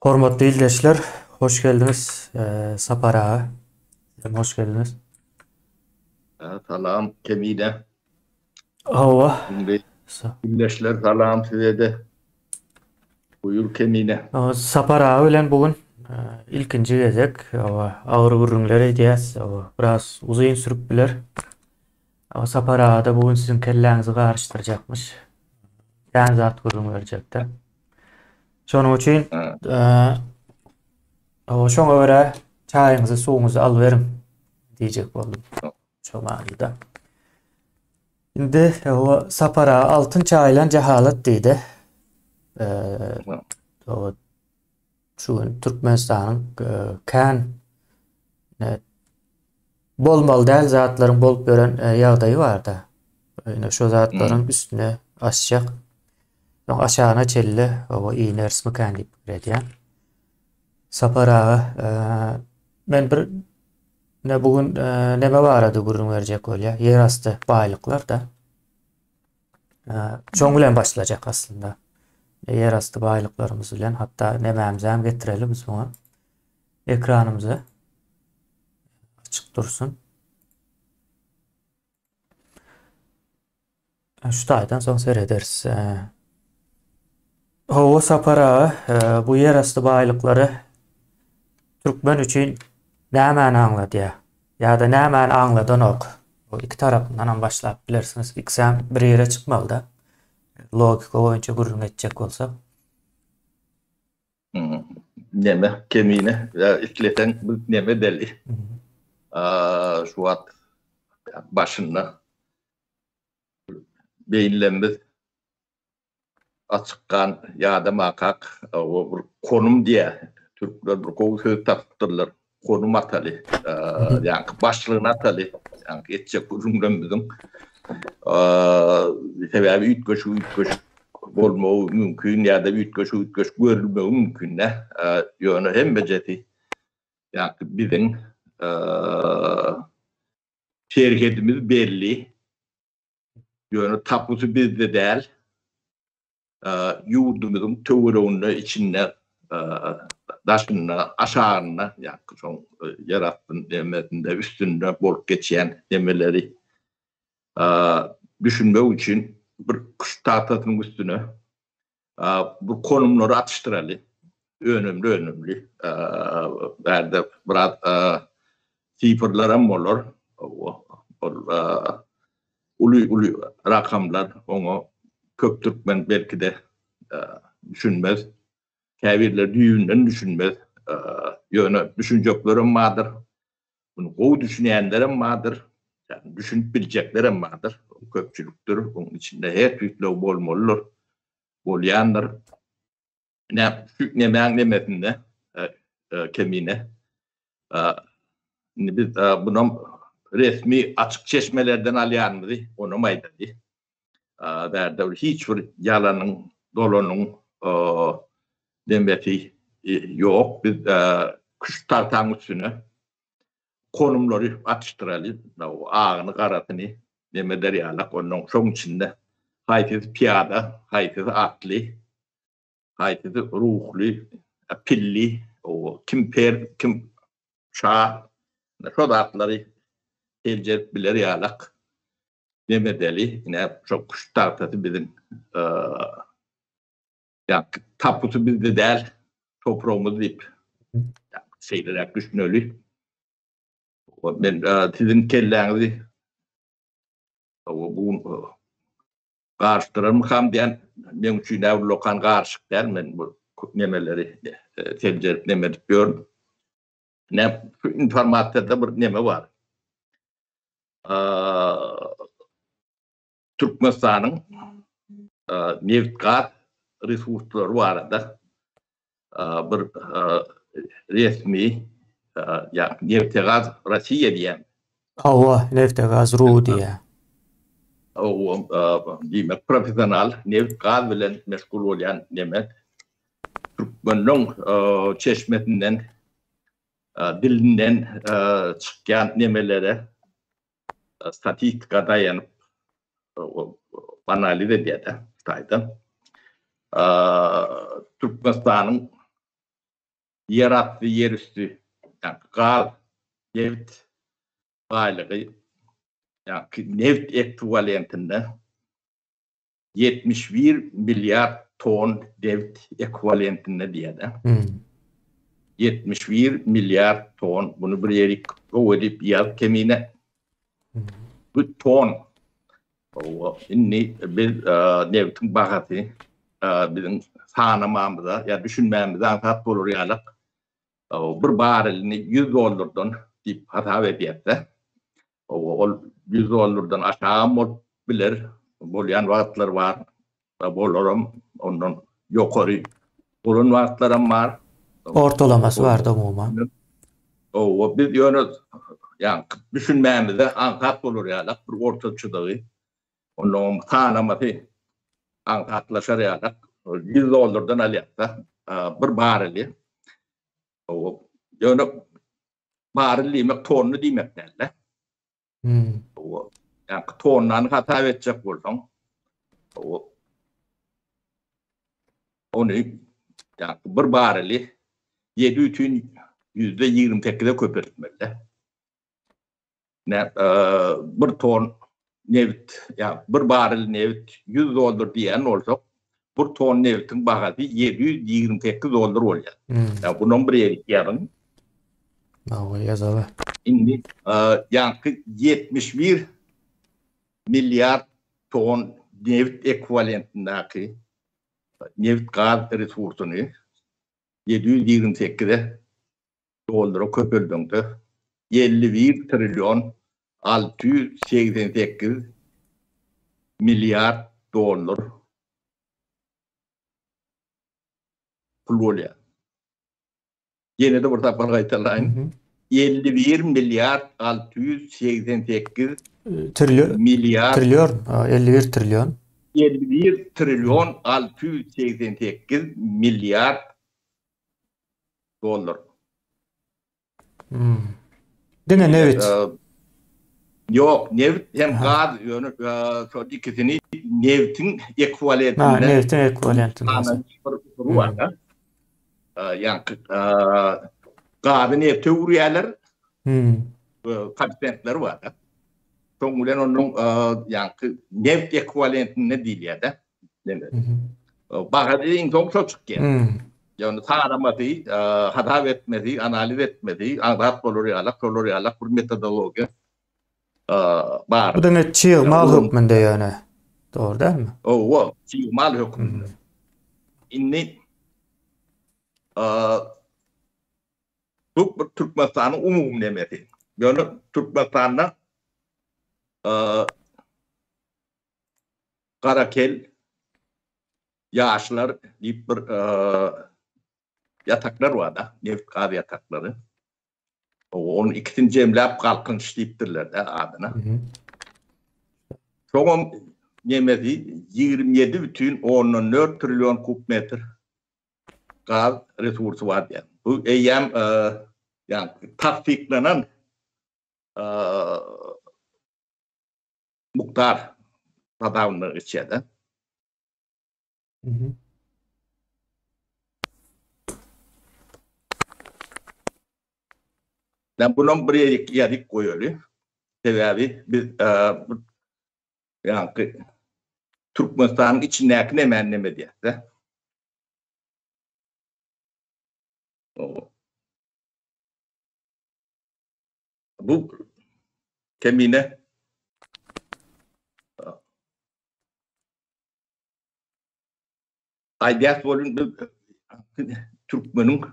Hormatly izleyijiler, hoş geldiniz. Sapar ağa, hoş geldiniz. Salam Kemine. Hawa, Şimdi sa- birleşler salam size de. Buyur Kemine. Sapar ağa bilen bugün ilkinci gezek. Hawa, ağır gürrüňler edýäs. Hawa, biraz uzayın sürüp biler. Hawa, Sapar ağa da bugün sizin kelläňizi garşytyrjakmyş. Ýa zat gürrüň berjekde. Şonuň üçin Ha, hawa şoňa görä çaýyňyzy, suwuňyzy alyberim diýjek boldum. Şo manyda. Indi hawa Sapar ağa altyn çaýlan jahalat diýdi. Eee, ha, o şu Türkmenistan'ın kan bolmaly däl zatlaryň bolup beren ýagdaýy bar da. Ýöne şo hmm, zatlaryň üstüne aşjak. Ýa aşagyna çelle o iýner smykan diýip bilýär. Sapar ağa men bir bugün neme barady gurrun berjek bolýar. Ýerasty baýlyklar da. Şoň bilen başlajak aslında. Yerastı baýlyklarymyz bilen hatda nemämizi hem getirelim biz buna. Ekranımızı açık dursun. Şu taýdan soň serederiz. Hawa Sapar ağa bu yerastı baýlyklary türkmen üçin nämäni aňladýar? Ýa-da nämäni aňladan ok? Bu iki tarapyndan başlap bilersiniz. İkisem bir ýere çykmaly da. Logika boýunça gurrun etjek bolsak. hmm. Neme Kemine. Ya, ikleten bu neme deli. Şu at başında beyinlerimiz açıkkan ya da makak o bir konum diye Türkler bir kol söz taptırlar. Konum atalı. Yani başlığına atalı. Yani etecek uzunlarımızın sebebi ütköş bolmagy mümkün ya da ütköş görülmegi mümkün ne? Ýöne hem beceti yani bizim şerhetimiz belli. Ýöne tapusu bizde däl. Ýurdumyzyň töwereginde içinde daşyna, aşagyna yani şoň yaratdyn demesinde üstünde bolup geçýän demeleri düşünmek için bir kuş tahtasının üstüne bu konumları atıştıralı. Önemli. Berde biraz sifirler hem olur. Ulu rakamlar onu kök Türkmen belki de düşünmez. Kâbirler düğünden düşünmez. Yöne düşüneceklerim vardır. Bunu o düşünenlerim vardır. Yani düşünüp bileceklerim vardır. O köpçülüktür. Onun içinde her türlü bolmalıdır. Bolyandır. Ne memesinde Kemine. Biz bunun resmi açık çeşmelerden alyanmızı onu maydadı. Derde hiçbir yalanın, dolanın demesi yok. Biz kuş tartan üstüne konumları atıştıralı. O ağını karatını demeler yalak onun şoň içinde haytiz piyada, haytiz atlı, haytiz ruhlu, pilli, o kim şah, şo da atları elcet biler yalak demedeli. Yine çok kuş tartası bizim yani tapusu bizde değil, toprağımız deyip yani şeyler düşünölü. Ben sizin kelläňizi bu garşdyrarym ham diýen men üçin lokan garşyk däl men bu nemeleri teljerip neme edip görüm. Ne informasiýada bir neme var. Türkmenistanyň neft gaz resurslary barada bir resmi yani neft gaz Rossiýa diýen Hawa nefte gaz ruhu diýär. o demek profesyonel neft gaz bilen meşgul bolýan neme Türkmeniň çeşmesinden dilinden çykýan nemelere statistika daýanyp analiz edýär taýda. Türkmenistanyň Yer yerüstü yani gaz, neft baylığı yani neft ekvivalentinde 71 milyar ton neft ekvivalentinde diye. 71 milyar ton. Bunu bir yeri koyup yaz kemine. Bu ton. İnni biz neftin bakatı bizim sanamamıza ya düşünmemize antat olur yani. Bir barelini 100 dolardan deyip hata ediyette. O 100 dolardan aşağı mı bilir. Bolyan vaatlar var. Bolurum onun yukarı. Bolun vaatlarım var. Ortalaması var da umuman. O biz yönü yani düşünmemize antat olur yani. Bir ortaçıdığı. Onun sanaması antatlaşar yani. 100 dolardan aliyakta bir bareli. O yönü bareli demek tonlu demek derler. O yani tondan hata edecek olsan onu yani bir bareli 7'ün %28'e köpürtmeli. Ne bir ton neft yani bir barel neft 100 dolar diyen olsa bir ton neftin bahası 728 dolar olacak. Yani bunun bir yeri yarın. Yazılı. Şimdi yani 71 milyar ton neft ekvivalentindeki neft gaz resursunu 728'e dolara köpürdüğünde 51 trilyon 688 milyar dolar pul oluyor. Yine de burada bana kayıtlayın. 51 milyar 688 milyar trilyon 51 trilyon 51 trilyon 688 milyar dolar. Dene neft. Yok, neft hem gaz yönü ikisini neftin ekvivalentinde. Neftin ekvivalentinde. Var. Yani gazı nefte uğrayalar kapitentler var. Sonuçta onun yani neft ekvivalentinde değil ya da. Bakın en son çok çıkıyor. Yani tanımadı, hata etmedi, analiz etmedi, anlat koloriyalak bir metodoloji var. Bu da ne çığmal hükmünde yani. Doğru değil mi? O çığmal hükmünde. İnni bu Türkmenistan'ın umum nemeti. Yani Türkmenistan'da Karakel Yaşlar deyip bir yataklar var da, neft gaz yatakları. Onun ikisini cemlep kalkınç deyiptirler de adına. Son nemeti 27,4 trilyon kubmetre gaz resursu var yani. Bu eyyem yani tasfiklanan miktar tadavını içeride. Ben bunun bir yedik koyuyor. Sebebi biz yani Türkmenistan'ın içindeki ne menneme diye. Bu kemine Aydiyat volun Türkmen'in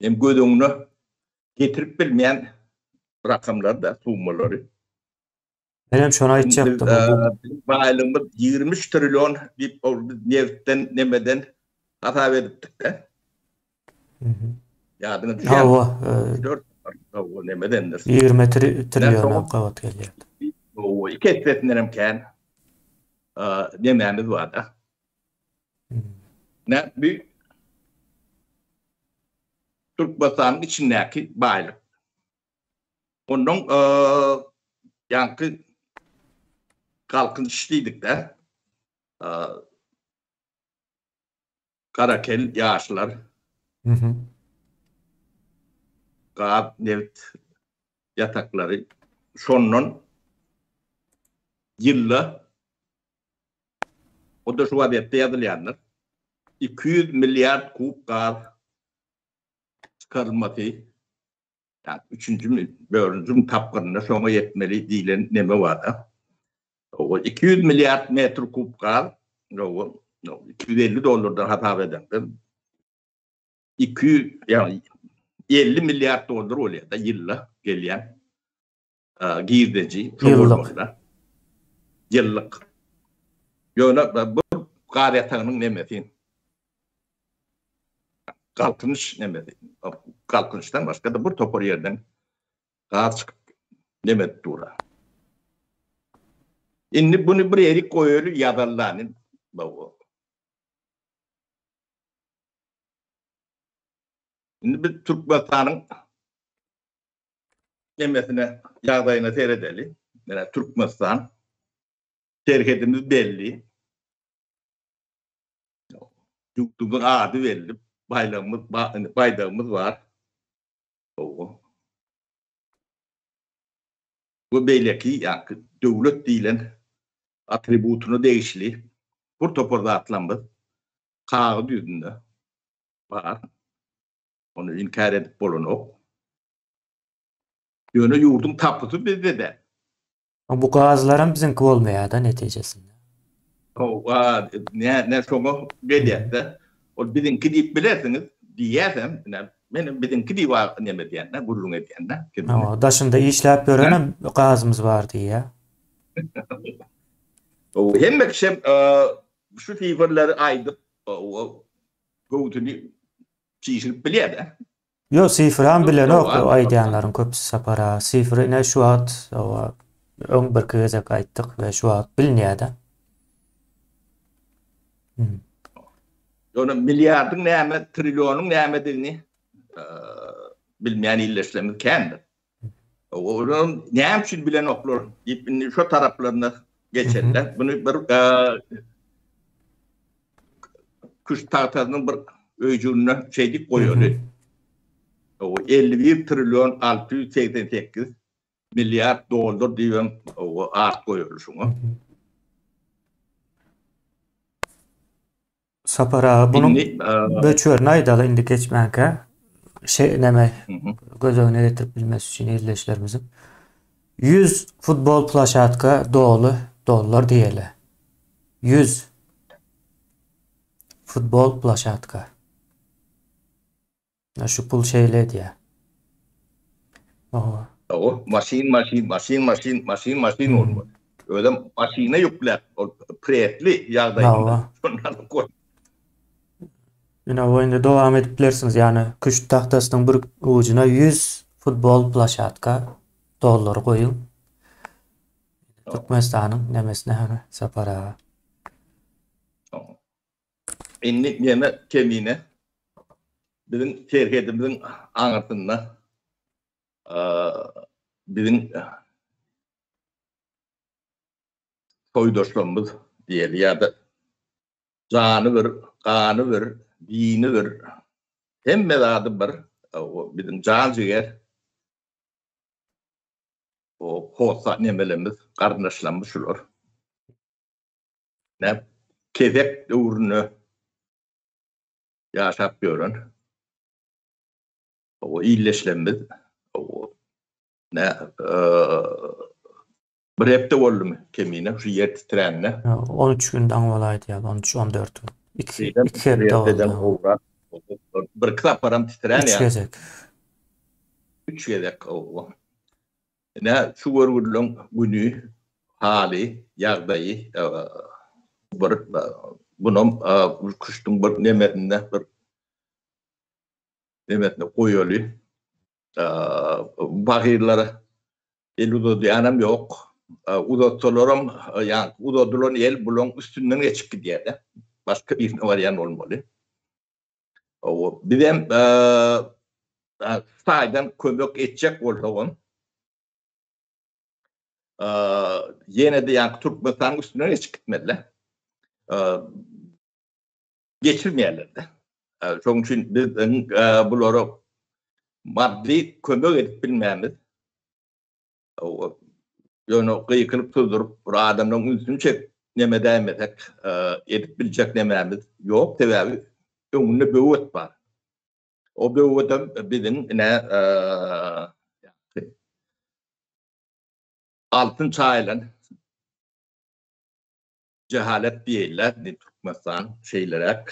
hem gözünü getirip bilmeyen rakamlar da sunmaları. Benim şuna aytacaktım. Baylığımız 20 trilyon bir neftten nemeden hata verdik de. Yadını düşen. 4 nemedendir. 20 trilyon kavat geliyor. O iki etletlerimken nememiz var da. Ne büyük Türkmenistan'ın içindeki baylık. Onun yankı kalkınçlıydık da Karakel Yaşlar Hı hı. Gaz, neft yatakları şondan yılla o da şu adette yazılyanlar 200 milyar kub gaz çıkarılması yani 3. bölümcüm tapkınına sonra yetmeli diyen neme var da. O 200 milyar metre kub gaz o 250 dolardan hata edenler 200 yani 50 milyar dolar oluyor da yılla gelen girdeci Yıllık. çomurlarla yıllık. Yani bu gayretanın nemesi kalkınış nemesi. Kalkınıştan başka da bu topor yerden gaz çıkıp nemeti dura. Şimdi bunu bir yeri koyuyor yazarlarının bu. Şimdi bir Türkmenistan'ın nemesine yağdayına seyredelim. Yani Türkmenistan şirketimiz belli. Yurtumuzun adı belli. Bayrağımız var. O. Bu belki yani devlet değilen atributunu değişli. Bu toporda atlanmaz. Kağıt yüzünde var. Onu inkar edip bolun o. Yönü yurdun tapusu bizde de. Bu gazların bizimki olmaya da neticesinde. O ne sonra geliyette. O bizimki deyip bilirsiniz. Diyersem benim bizimki diye var ne diyenler, gururun ediyenler. O daşında işlep görenem gazımız var diye. O hem ekşem şu fiberleri aydıp o goğutunu çiğşirip biliyor da. Yo sıfıran bilen Doğru, o anladım. aydiyanların köpüsü sapara. Sıfırı ne şu at o ön bir kızak ayttık ve şu at bilniyor da. Yani milyardın neyme, trilyonun neyme dilini bilmeyen illeşlemiz kendir. Onun neyem için bilen oklar, şu taraflarına geçerler. Bunu bir kuş tahtasının bir öcüğüne şeydik koyuyor. O 51 trilyon 688 milyar dolar diyen o art koyuyor şunu. Sapara bunun böçörüne aydalı indi geçmenke şey neme göz önüne getirip bilmesi için izleyicilerimizin 100 futbol plaşatka doğulu dolar diyeli. 100 futbol plaşatka. Şu pul şeyle diye. O maşin olmalı. Öyle maşine yükler. O pretli yağdayında. Onları koy. Yine oyunda devam edip bilirsiniz. Yani kuş tahtasının bir ucuna 100 futbol plaşatka dolar koyun. Türkmenistan'ın nemesine hani sapara. Enlik yeme kemiğine bizim şirketimizin anlatında bizim soydaşlarımız diyelim ya da canı ver, kanı ver, dini ver. Hem medadı var. O bizim can ciğer o hosa nemelerimiz kardeşlerimiz olur. Ne kezek uğrunu yaşap görün. O iyileşlerimiz o ne bir hepte oldu mu kemiğine şu yer titrenle. 13 günden olaydı ya. 13-14 gün. 2 hepte oldu. Bir kısa param titren 3 ya. gezek. 3 gezek o. Ne şu vurgulun günü hali yağdayı bunun kuştun bir nemetine koyuyor. Bakırlara el diyanam yok. Uzatçılarım yani uzatçıların el bulun üstünden geçip gidiyor da. Başka bir varyan olmalı. Bir de sayeden kömök edecek olduğun yine de yani Türkmenistan'ın üstünden geçip gitmediler. Geçirmeyenler de. Şoň üçin biz bulara maddi kömek edip bilmämiz. Ýöne gıýkylyp tuzurup bir adamdan ünsün çek neme dämetek edip biljek nemämiz ýok sebäbi öňünde böwet bar. O böwete biziň altın çaýlan cehalet diýerler Türkmenistan şeylerek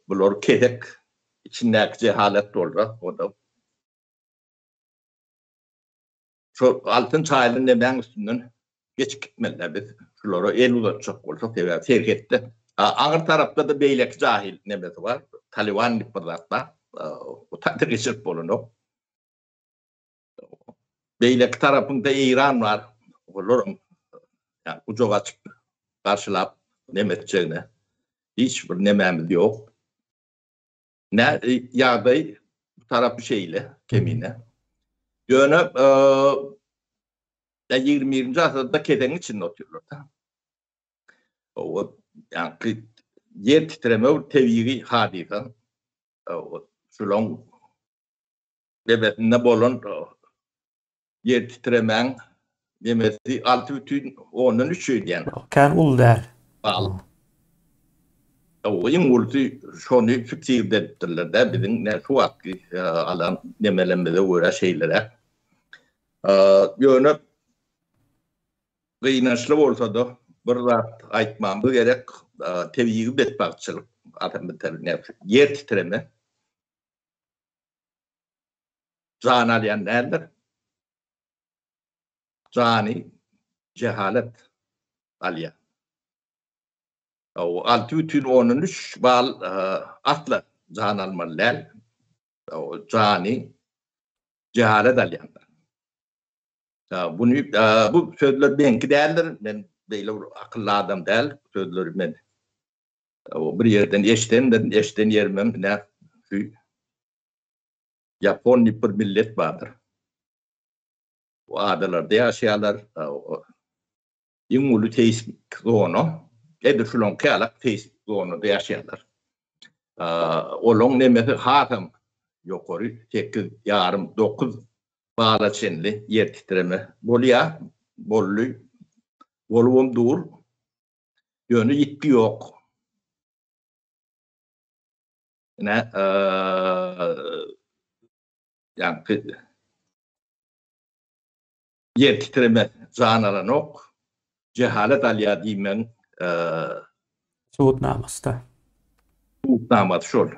bular kedek içindäki cehalet dolra o da şu altın çaýlan nemäň üstünden geç gitmeliler biz şulara el uzatjak bolsak sebäbi serhetde. Aňyr tarapda da beýlek jahil nemesi var. Taliban diýip birazda o taýda geçip bolanok. Beýlek tarapynda İran var. Olar yani ucog açyp karşılap nemetjegine hiç bir nemämiz ýok. Ne ýagdaý bu tarapy şeýle kemine. Ýöne 20-nji asyrda kedeň içinde oturýarlar. O yani yer titreme tebigi hadisa. Şolong bebetinde bolan yer titremen demesi 6,3 diyen. Kän ul däl. O ýyňulty şonu fikir edipdirler de biziň ne şu wagtky alan nemelemede göre şeýlere. Ýöne gıýnaşly bolsa da bir zat aýtmamyz gerek tebigi betbagçylyk adamlar yer titreme can alyan nädir? Cani cehalet alyan. O 6,13 bal atla can almalar. O cani cehalet alyanlar. Bunu bu sözler benki däldir. Men beýle akylly adam däl. Sözleri men o bir yerden eşden yermem ne Japon bir millet bardır. O adalarda ýaşaýarlar. Ýyňuly teismik zona, eder şolong kälak teismik zonada ýaşaýarlar. Olaň nemesi hatam ýokary 8,5-9 bala çenli yer titreme bolýar, bolum dur. Ýöne ýitki ýok. Ne yani yer titreme zanaran ok cehalet alya diýmen Suwutnamasda. Suwutnamat şol.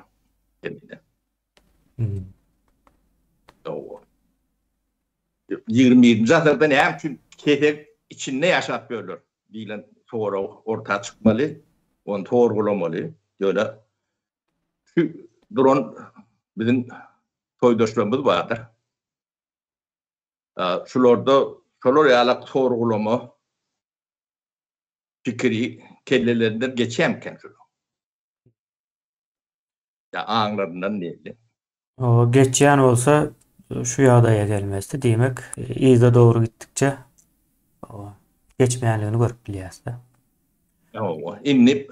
O 20-nji asyrda näme üçin kedek içinde ýaşap ýörler diýilen sora orta çykmaly, onu torgulamaly. Ýöne şu duran biziň toýdaşlarymyz bardyr. Şolar ýalak sorgulama fikri kellelerinden geçemken şu. Ya aňlaryndan diýeli. O geçýän bolsa şu ýagdaýa gelmezdi diýmek. Ýyda dogry gitdikçe o geçmeýänligini görüp bilýäs-de. Inni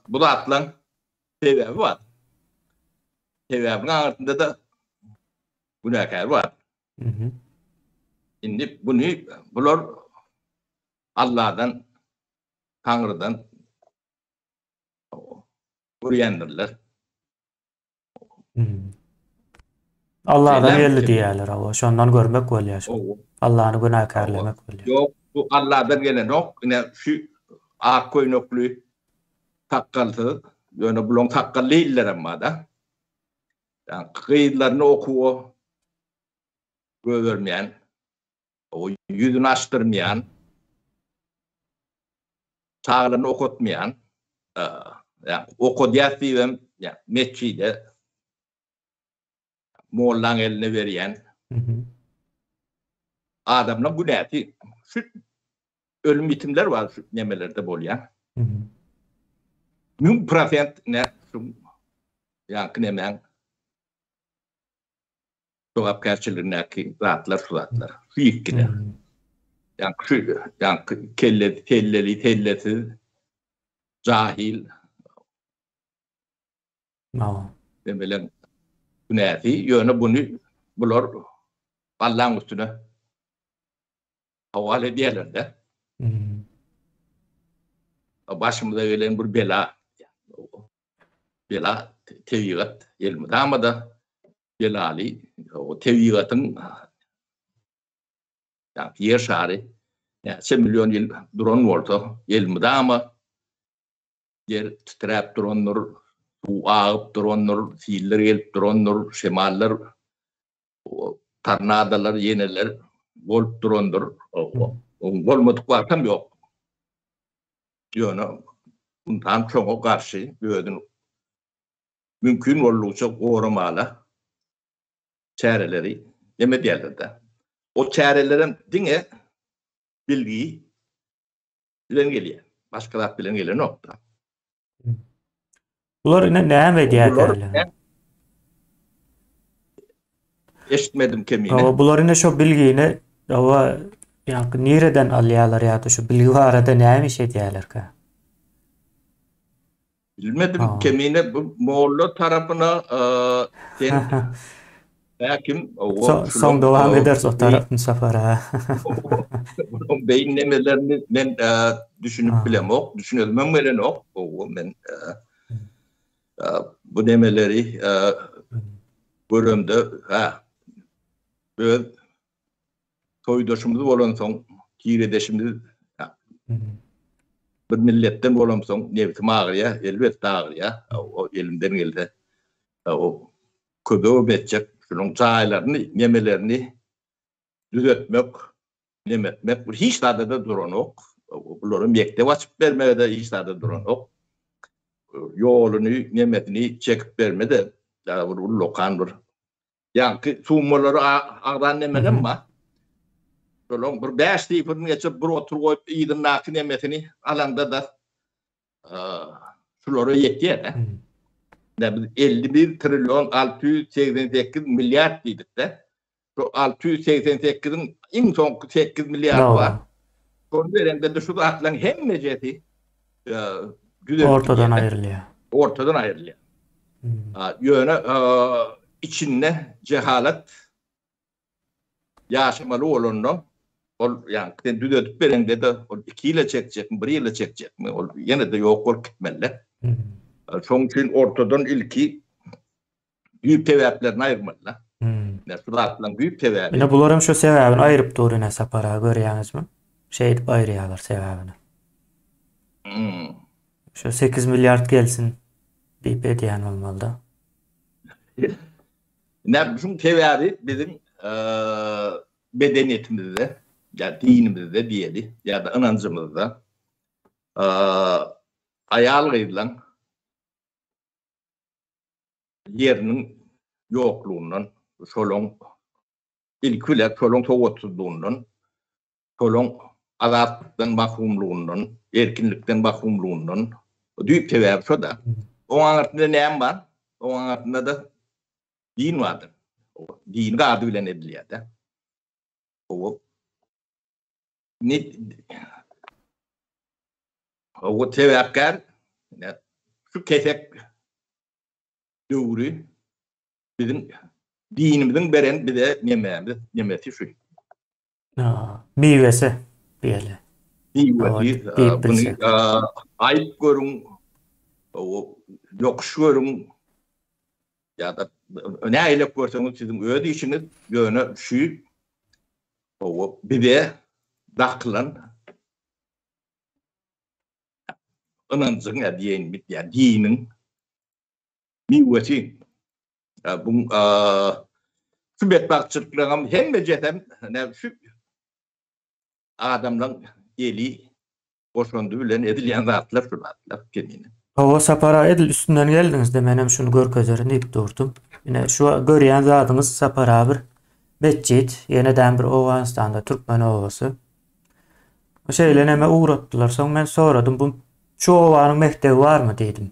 bu zatlaň sebebi var. Sebäbiň artynda da günäkär var. Indi bular Allah'dan, Tanrı'dan görýändirler. Allah'dan geldi diýerler o. Şondan görmek bolýar. Allah'ny günäkärlemek bolýar. Yok, bu Allah'dan gelen ok. Ine şu ak koýnokly takkalty, ýöne bulan takkal değiller amma da. Yani gıydlarını okuwa görmýän, o yüzünü açtırmayan, çağlarını okutmayan, yani okudiyasıyım, yani meçhide Moğollan eline veriyen adamla bu neti, şu ölüm bitimler var şu nemelerde bolyan. Müm prosent ne, yani nemen, Sogapkärçiligindäki zatlar şu zatlar. Ýykkine. Yani kellesi, jahil. No. Demelen günäti ýöne bunu bular Allah'ın üstüne havale ediyorlar. Hmm. Başımıza gelen bir bela. Bela tevigat ilmi. Ama da belali o tevigatın yani yer şari yani 1 milyon yıl duran olsa ilmi ama yer titrep duranlar, su ağıp duranlar, fiiller gelip duranlar, şemallar, tornadolar, yeneler olup duranlar. Olmadık varsam yok. Diyor bundan çok karşı gördün. Mümkün olursa uğramala çareleri yeme diyorlar. O çarelerin dine bilgiyi bilen geliyor. Başkalar bilen geliyor nokta. Bular ine näme diýerler? Eşitmedim kemiğine. Bular ine şo bilgini ýa-ni nireden alýarlar ýa-da şu bilgi barada näme şey diýerler ka? Bilmedim kemiğine bu Moğollar tarafına sen hakim son devam ederiz o tarafın safara. Beyinlemelerini ben düşünüp bilemok, düşünülmem veren ok. Ben bu demeleri bölümde böyle toydaşımız olan son kiredeşimiz bir milletten olan son nevtim ağrıya, elbette ağrıya o elimden geldi. O köbeği betecek, şunun çaylarını, yemelerini düzeltmek, yemetmek, hiç tadı da duran ok. Bunların mektebi açıp vermeye de hiç tadı duran ok. Yolunu, yemetini çekip vermede daha bir lokan bir. Yani sumaları ağdan nemeden ama şolong bir 5 tifini geçip bir otur koyup iyiden nakın yemetini alanda da şuları yetiyor. 51 trilyon 688 milyar dedik de. Şu 688'in en son 8 milyar var. Onun üzerinde de şu atlan hem meceti ortadan ayrılıyor. Ortadan ayrılıyor. Yöne içinde cehalet yaşamalı olanı yani düzeltip berende de 2 ile çekecek mi, 1 ile çekecek mi? Yine de yok ol gitmeli. Çünkü ortadan ilki büyük tevaplarını ayırmalılar. Şuratlan büyük tevap. Yine bularım şu sebäbini ayırıp duruna sapara görýäňizmi? Şey edip aýrýarlar sebäbini. Şu 8 milyar gelsin diýip edýän bolmaly-da. Şun tevabı bizim bedeniyetimizde, ya dinimizde diýeli, ya da inancımızda ayal gıyılan yerinin yokluğundan, şolong ilküler şolong soğutsuzluğundan, şolong azatlıktan mahrumluğundan, erkinlikten mahrumluğundan düýüp tevabı şu da. O anlatında näme var? O anlatında da din vardır. Din gadı bilen ediliyor da. O tevabkar şu kesek döwrü bizim dinimizin beren bir de nemesi şu. Meyvesi diýeli. Bunu ayıp görün, yokuş görün ya da ne aylap görseniz sizin öde işiniz yöne şu bir de dakılan inancın ya diyen ya dinin meyvesi. Bu şu bedbahtçılıklarım hem mecetem ne şu adamdan eli boşandı bilen edilen zatlar şulatlar kendine. O sapara edil üstünden geldiňiz de menem şunu görkezlerini diýip durdum. Ine şu görýän zadyňyz sapara bir Betjit, ýene-dän bir Owganistanda Türkmen owasy. O şeýle näme uğratdylar. Soň men soradym, bu şu owanyň mektebi barmy diýdim.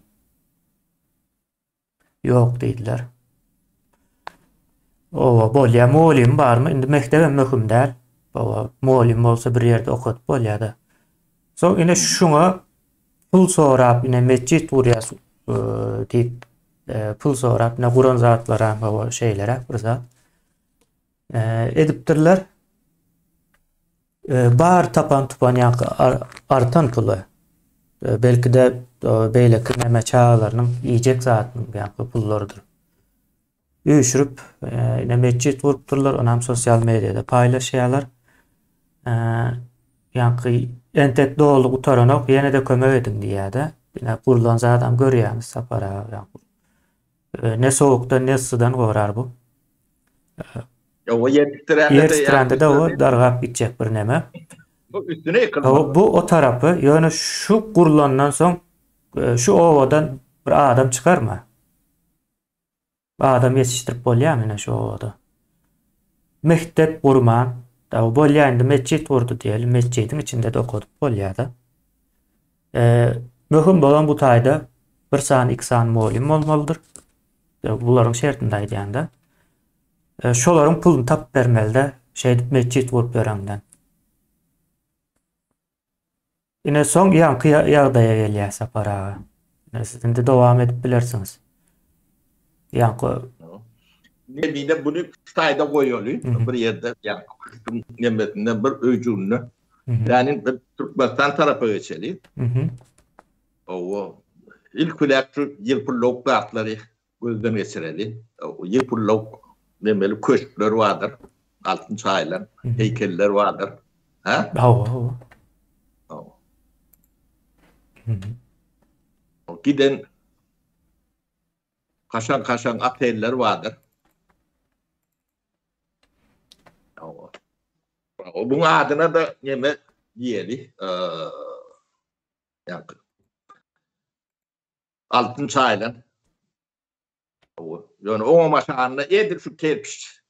Ýok diýdiler. Owa bolýa molim barmy? Indi mektebem möhüm däl. Owa molim bolsa bir ýerde okutyp bolýar-da. Soň ine şuňa pul sorap ine mesjid burýas diýip pul sorap ne Kur'an zatlara o şeylere bir zat edipdirler. Bar tapan tupan artan pulu. Belki de beyle kırmeme çağlarının yiyecek zatının pullarıdır. Üyüşürüp ne mescit vurupturlar, onam sosyal medyada paylaşıyorlar. Entet doğulu utaranok yine de kömek edin diye de yine kurulan zaten görüyoruz sapara. Ne soğukta ne sıdan korar bu. O yetiştirende de o dargap gidecek bir neme. Bu üstüne yıkılmalı. Bu o tarafı yani şu kurulandan son şu ovadan bir adam çıkar mı? Adam yetiştirip bolýar şu ovada. Mektep kurman, da bolýarynda mescit vurdu diýelim, mescidin içinde de okudup bolýarda. Möhüm bolan bu taýda bir san, iki san muallim bolmalydyr. Bularyň şertinde aýdýanda. Şolaryň pulunu tap bermelde, mescit vurup berenden. Ine soň ýanky ýagdaýa gelýär sapara. Sizin de dowam edip bilersiňiz. Ýanky Nebine bunu sayda koyuyorlar. Bir yerde yani kıştım nemetinden bir öcünlü. Yani bir Türkmenistan tarafı geçeli. O ilk olarak şu yılpırlık kartları gözden geçireli. O yılpırlık nemeli köşkler vardır. Altın çaylar, heykeller vardır. Ha? O giden kaşan oteller vardır. Bunun adına da yeme diyeli yani altın çaylan yani o maşanla edir şu kerpiç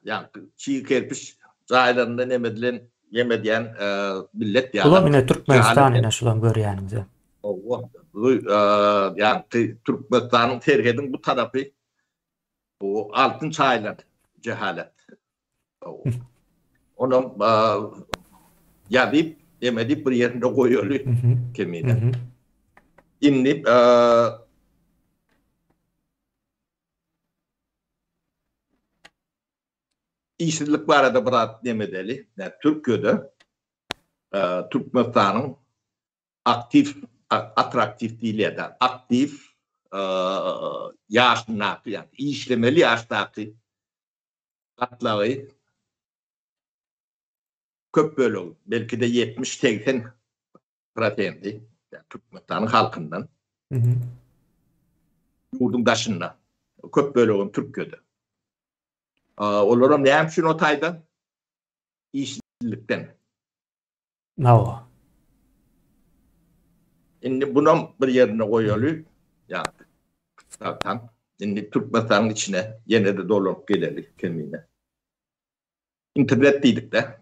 yani çiğ kerpiç çaylarında yemediyen millet yani. Ulan yine Türkmenistan'ın şulan görüyenimize. Yani Türkmenistan'ın terhedin bu tarafı o altın çaylan cehalet. Onu yadip yemedip bir yerinde koyuyorlar kemiğine. İnip işsizlik var da bırak demedeli. Yani Türkiye'de Türkmenistan'ın atraktif değil ya da aktif yaşındaki yani işlemeli yaştaki katları köp böyle olur. Belki de 70-80% yani Türkmenistan'ın halkından yurdun taşından köp böyle olur Türkiye'de. Olurum ne hemşin o taydan işsizlikten. Şimdi bunun bir yerine koyuyorlar. Yani zaten şimdi Türkmenistan'ın içine yine de dolup gelir kemiğine. İnternet dedik de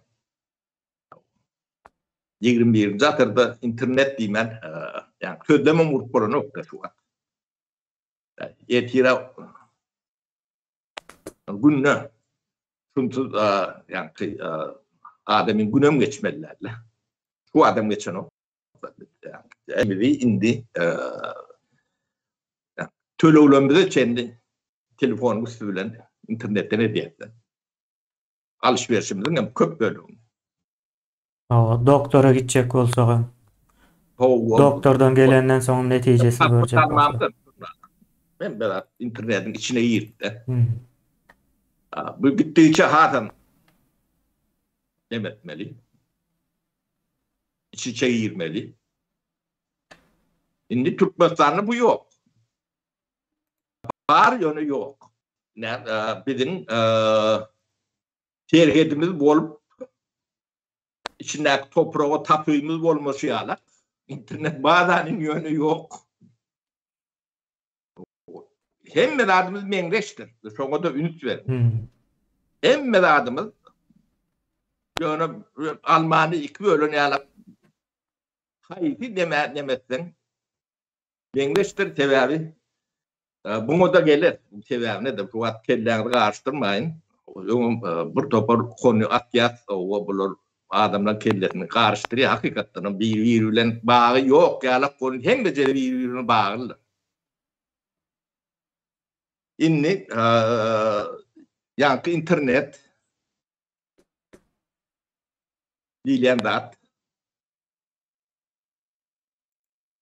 21. asırda internet diymen yani sözleme murkuru nokta şu an. Yetira günne sunsuz yani adamın günem geçmelilerle. Şu adam geçen o. Yani indi tölevlerimize kendi telefonumuz süren internetten hediyetten. Alışverişimizin hem köp bölümü. Doktora gidecek olsa doktordan gelenden sonra neticesini görecek olsa. Ben böyle internetin içine girdi. Bu gittiğince hatam demetmeli. İç içe girmeli. Şimdi Türkmenistan'da bu yok. Var yönü yok. Bizim terhedimiz bolup içindeki toprağa tapıyımız olmuş yalan. İnternet bağdanın yönü yok. Hem meradımız mengeçtir. Sonra da ünit verin. Hem meradımız yani Almanya iki bölün yalan. Haydi demezsen mengeçtir tevavi. Bunu da gelir. Tevavine de bu kellerini karıştırmayın. Bir topar konu akyat o bulur. Adamlar kellerini karıştırıyor. Hakikaten birbiriyle bağı yok. Yani konu hem de birbirine bağlı. inni yankı internet diýlen zat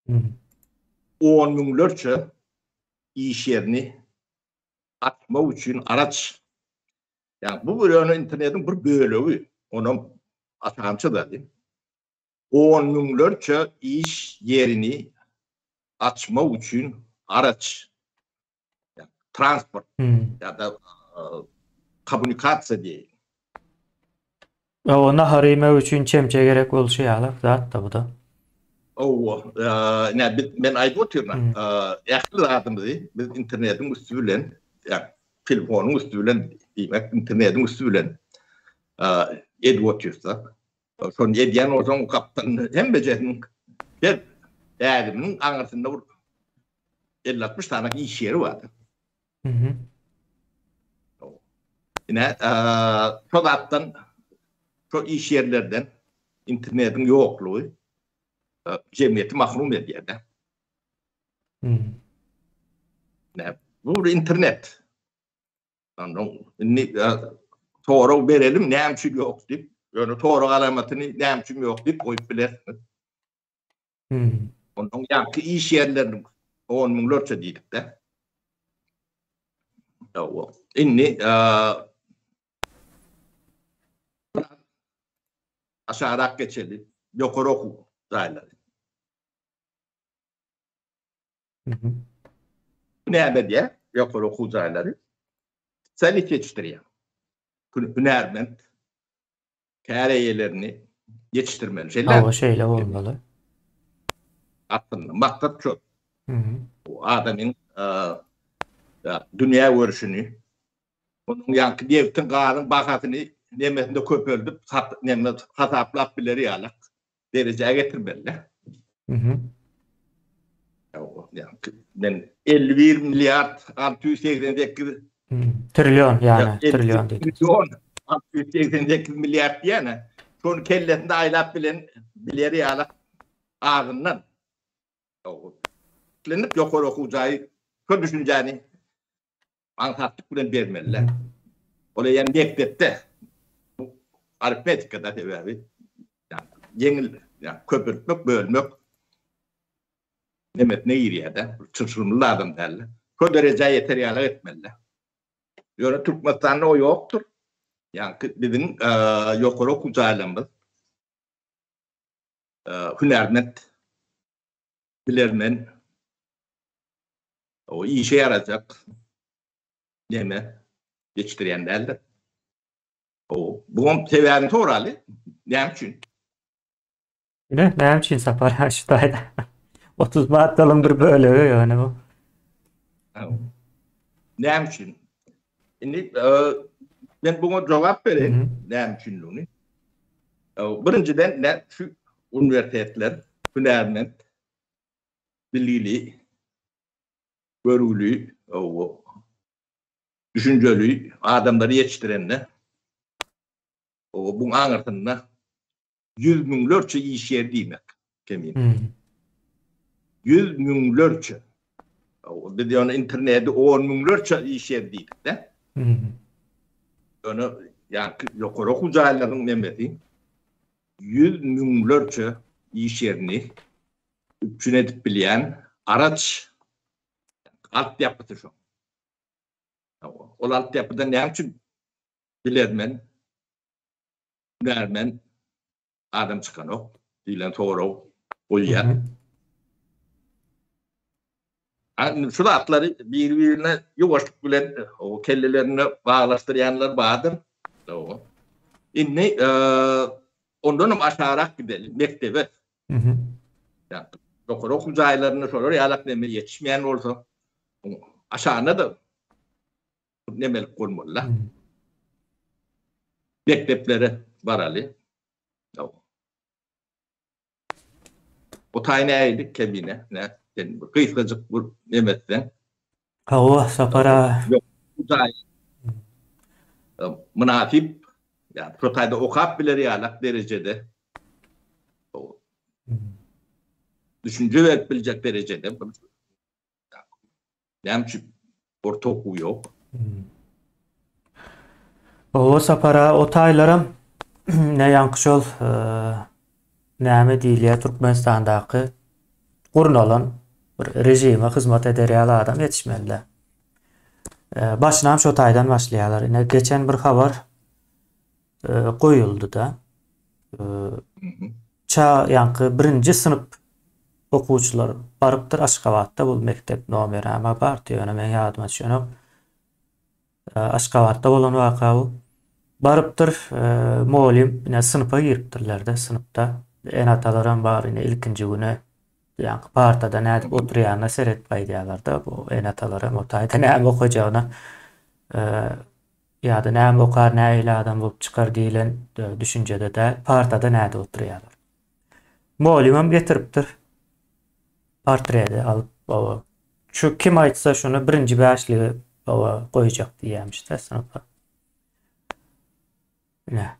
Hı. 10 miňlerçe iş yerini açmak üçin araç. Yani bu bir internetin bir bölegi. Onu atamçı da değil. 10 miňlerçe iş yerini açmak üçin araç. Yani transport Hı. ya da kommunikasiýa diýelim. Ona harime üçin çemçe gerek bolşýar zat da bu da. Ben aýdyp oturna. Hı. Ýakly zatymyzy biz internetin üstü bilen, ýa telefonuň üstü bilen diýmek, internetin üstü bilen edip otursak. Şonu edýän olsaň kapdan hem bejenin bir däriminiň aňyrsynda 50-60 tane iş yeri var. Hı hı. Yine şu zatdan, şu iş yerlerden internetin yokluğu cemiyeti mahrum edýär. Hı. Bu internet. Toğra verelim, näçe yok dip. Yani toğra alamatyny näçe yok dip koyup bilersiň. Hı. Onun ýanky iş yerlerini 10 miňlerçe diýdik de. Inni aşağırak geçelim. Yukarı oku zaylary. Hı hı. Näme diýär? Yukarı oku zaylary. Seni geçiştirýär. Hünermend käreyelerini yetiştirmeli şeyler. Hava şeýle bolmaly. Aslında maksat şu. Hı hı. O adamın dünya görüşünü, onun yankı devletin garın bakasyny nemesinde köpöldüp hasaplap bileri ýalak dereceye getirmeli. Hı hı. Ben 51 milyar 688 Hı. Trilyon yani trilyon dedi. 688 milyar diýene şonu kellesinde aýlap bilen bileri ýalak ağından lenip ýokary okujaý şu düşünjäni anhatlyk bilen bermeliler. Ola ýani mektepde bu aritmetikada sebäbi yani yeňil yani köpürtmek, bölmek nemet ne ýerinde çırçırmly adam derler. Şu derejeye yeter ýalak etmeliler. Ýöne Türkmenistanda o ýokdur. Yani bizim ýokary okujaýlarymyz hünermend bilermen o işe yarayacak neme geçtirýänlerdir. Bu sebäbini soraly. Näme üçin? Näme üçin sapar şu daýda. 30 maddalyň bir bölegi ýöne bu. Näme üçin? Indi ben buňa jogap bereyim. Näme üçinligini. Birinciden şu üniversitetler hünermend, bilgili, görgülü, düşünceli adamları yetiştirenler bu aňyrsynda 100 miňlerçe iş ýeri diýmek. Kemin. 100 miňlerçe. Dedi onu internette 10 miňlerçe iş ýeri diýdik de. Onu yani ýokary okujaýlaryň nemesi 100 miňlerçe iş yerini üpçün edip bilýän araç altyapysy şu. O altyapyda näme üçin bilermen, hünermen adam çykanok diýilen toğra bolýar. Şu atlary bir-birine ýuwaşlyk bilen o kellelerini baglaşdyrýanlar bardyr. Inni ondan aşağırak gidelim mektebe. Yani ýokary okujaýlaryny sorar ýalak neme ýetişmeýän bolsa aşağına da nemelik bolmalylar. Mekteplere baraly. O taýyny aýdyk kebine. Kysgaçyk bu nemesden. Hawa sapara. Münasip yani şu taýda okap bileri ýalak derecede düşünce verip biljek derecede näme üçin ortaoku yok. O sapara o taylarım ne yankışol näme diýilýär Türkmenistandaky gurnalan bir rejime hyzmat ederýär adam yetişmeliler. Başynam şo taýdan başlaýarlar. Ine geçen bir habar goýuldy da. Ýanky 1-nji synyp okuwçylar barypdyr Aşgabatda bul mektep nomeri ama bar diýene men ýadyma düşenok. Aşgabatda bolan waka bu. Barypdyr muallim ine synypa giripdirler de synypda en atalaram bar ine ilkinji güne ýanky partada nädip oturýanyna seretmeýi diýerler da bu en atalaram o taýda näme okajagyna ýa-da näme okar näme adam bolup çykar diýilen düşünjede de partada näde oturýarlar. Muallimem getiripdir. Portreti alıp baba şu kim aýtsa şunu birinji başlygy baba goýjak diýýärmiş de synypa. Ne?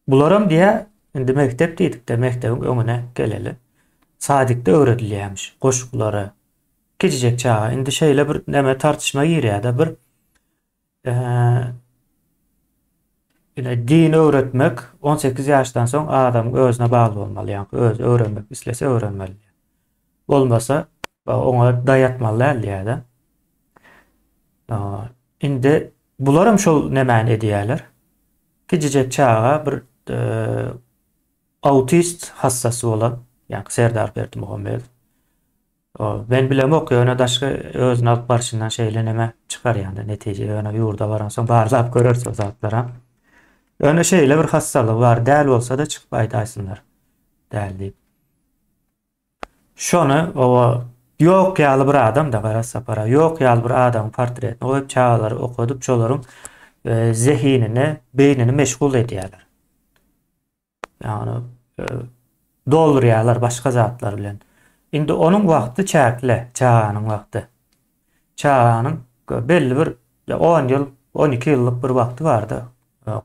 Bularam diye indi mektep diýdik de mektebin öňüne geleli. Sadikde öwredilýärmiş goşuklary. Geçecek çağa indi şeýle bir näme tartışma girýär-de bir din öwretmek 18 ýaşdan soň adam özüne bagly bolmaly, ýa-ni öz öwrenmek islese öwrenmeli. Bolmasa oňa daýatmaly diýär-de. Indi bularym şol nämäni edýärler? Geçecek çağa bir autist hassasy bolan, ýa-ni Serdar Berdimuhammed. Ben bilem okuyana daşka özüne alıp barşyndan şeýle näme çykar ýa-ni netije ýöne ýurda baran soň barlap görersiň zatlara. Öne şeýle bir hassalyk bar, däl bolsa da çykpaýdy aýsynlar. Däl diýip. Şonu o ýok ýaly bir adam da gara sapara, ýok ýaly bir adam portretini goýup çağalary okudyp şolaryň zehinini, beýnini meşgul edýärler. Ýani doldurýarlar başga zatlar bilen. Indi onuň wagty çäkli, çağanyň wagty. Çağanyň belli bir 10 ýyl, 12 ýyllyk bir wagty bardy.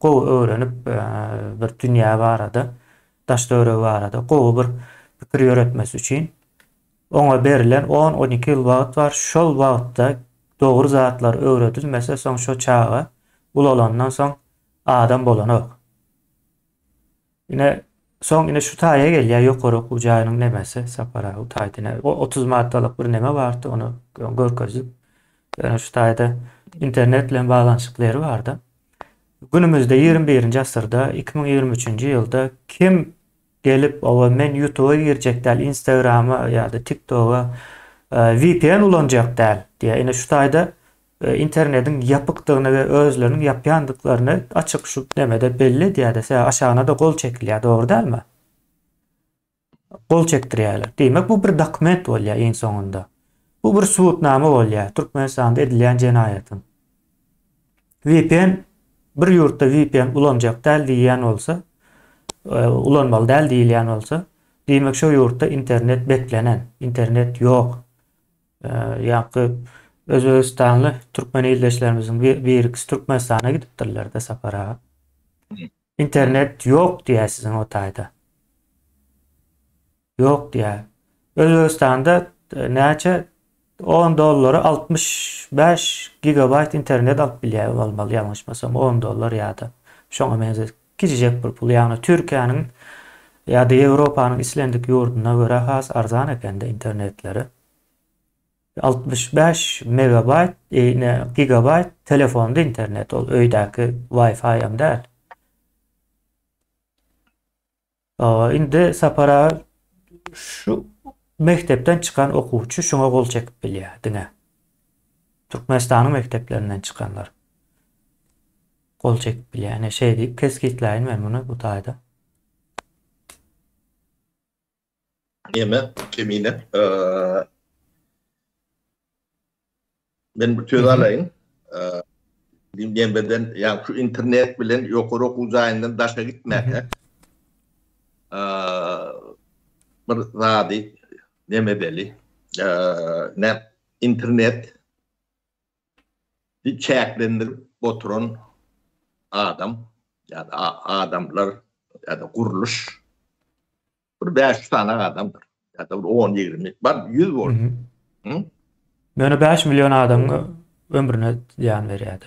Gowy öwrenip bir dünýä barada, daş döwre barada, gowy bir pikir ýöretmesi üçin oňa berilen 10-12 ýyl wagt bar. Şol wagtda dogry zatlar öwredilmese soň şo çağa bulalandan soň adam bolanok. Ine soň ine şu taýa gelýär ýokary okuw jaýynyň nemesi sapara u taýdyna 30 maddalyk bir neme bardy onu görkezip ýa şu taýda internet bilen baglanyşyklary bardy. Günümüzde 21-nji asyrda 2023-nji ýylda kim gelip owa men YouTube'a girjek däl, Instagram'a ýa-da TikTok'a VPN ulanjak däl diýe. Ine şu taýda internetin yapykdygyny we özleriniň yapýandyklaryny açyk şu nemede belli diýär-de aşagyna da gol çekilýär, dogry dälmi? Gol çekdirýärler. Demek bu bir dokument bolýar en soňunda. Bu bir suwutnama bolýar Türkmenistanda edilen jenaýatyň. VPN bir ýurtda VPN ulanjak däl diýen bolsa, ulanmaly däl diýilýän bolsa, demek şo ýurtda internet beklenen, internet ýok. Ýa-ni Özbegistanly türkmen ýerleşlerimiziň bir Türkmenistana gidipdirler de sapara. İnternet ýok diýäsiň o taýda. Ýok diýär. Özbegistanda näçe $10 65 gigabayt internet alıp bilýär bolmaly ýalňyşmasam $10 ýa-da. Şoňa benzer kiçijek bir pul, ýa-ni Türkiýanyň ýa-da Ýewropanyň islendik ýurduna görä has arzan ekende internetleri. 65 megabayt, gigabayt telefonda internet ol, öýdäki Wi-Fi hem däl. Indi sapara şu mektepden çıkan okuwçy şuna gol çekip bilýär diňe. Türkmenistanyň mekteplerinden çıkanlar. Gol çekip bilýär. Yani şey diýip keskitläýin men bunu bu taýda. Kemine ben bu söz alayın. Diýmeden yani şu internet bilen ýokary okuw jaýyndan daşa gitmek. Bir zady demedeli. Internet bir çäklendirip oturan adam ya da adamlar ya da guruluş bir 5 tane adamdır. Ya da 10-20 var 100 var. Mene 5 milyon adamga ömrüne ziyan berýärdi.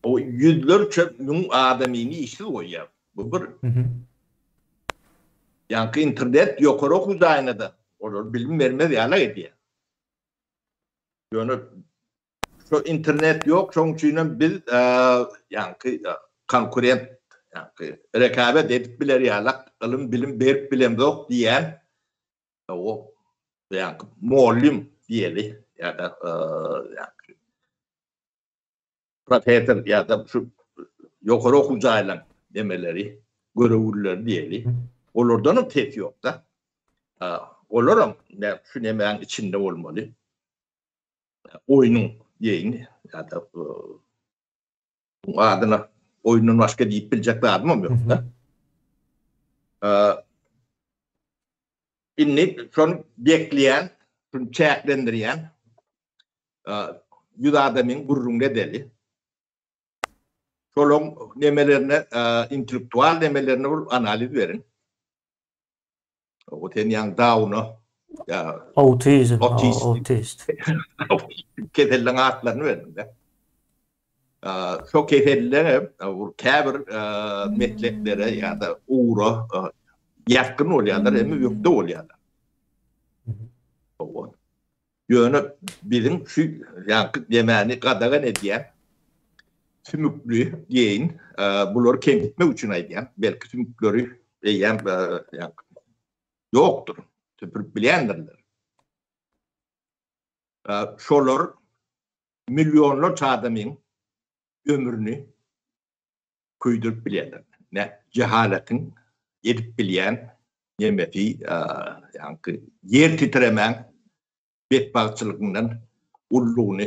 O yüzlerce milyon adamini işsiz koyuyor. Bu bir yankı internet yukarı okudayına da olur bilim vermez yana ediyor. Yani şu internet yok, çünkü biz yankı konkurent, yankı rekabet edip biler yalak, alım bilim berip bilem yok diyen o yankı muallim diyeli ya da yankı profesör ya da şu yukarı okuyacağıyla demeleri, görevliler diyeli. Olurdan tek yok da. Olurum ne şu nemen içinde olmalı. Oyunun yayını ya da adına oyunun başka deyip bilecek bir adım yok da. İnni son bekleyen, son çeklendiren yüz adamın gururunda deli. Solon nemelerine, intelektüel nemelerine analiz verin. O ten yang dağını ya Autist. Kefelerine atlarını verin de. Çok kefelere, kabir metleklere ya da uğra yakın oluyorlar, hem yokta oluyorlar. Yönü bizim şu yankı demeni qadağan ediyen sümüklü deyin, bunları kemgitme için ediyen, belki sümükleri eyen yoktur. Tüpürüp bilendirler. Şolar milyonlarca adamın ömrünü kuydurup bilendir. Ne cehaletin edip bilen, yemefi yankı yer titremen betbağçılığından ulluğunu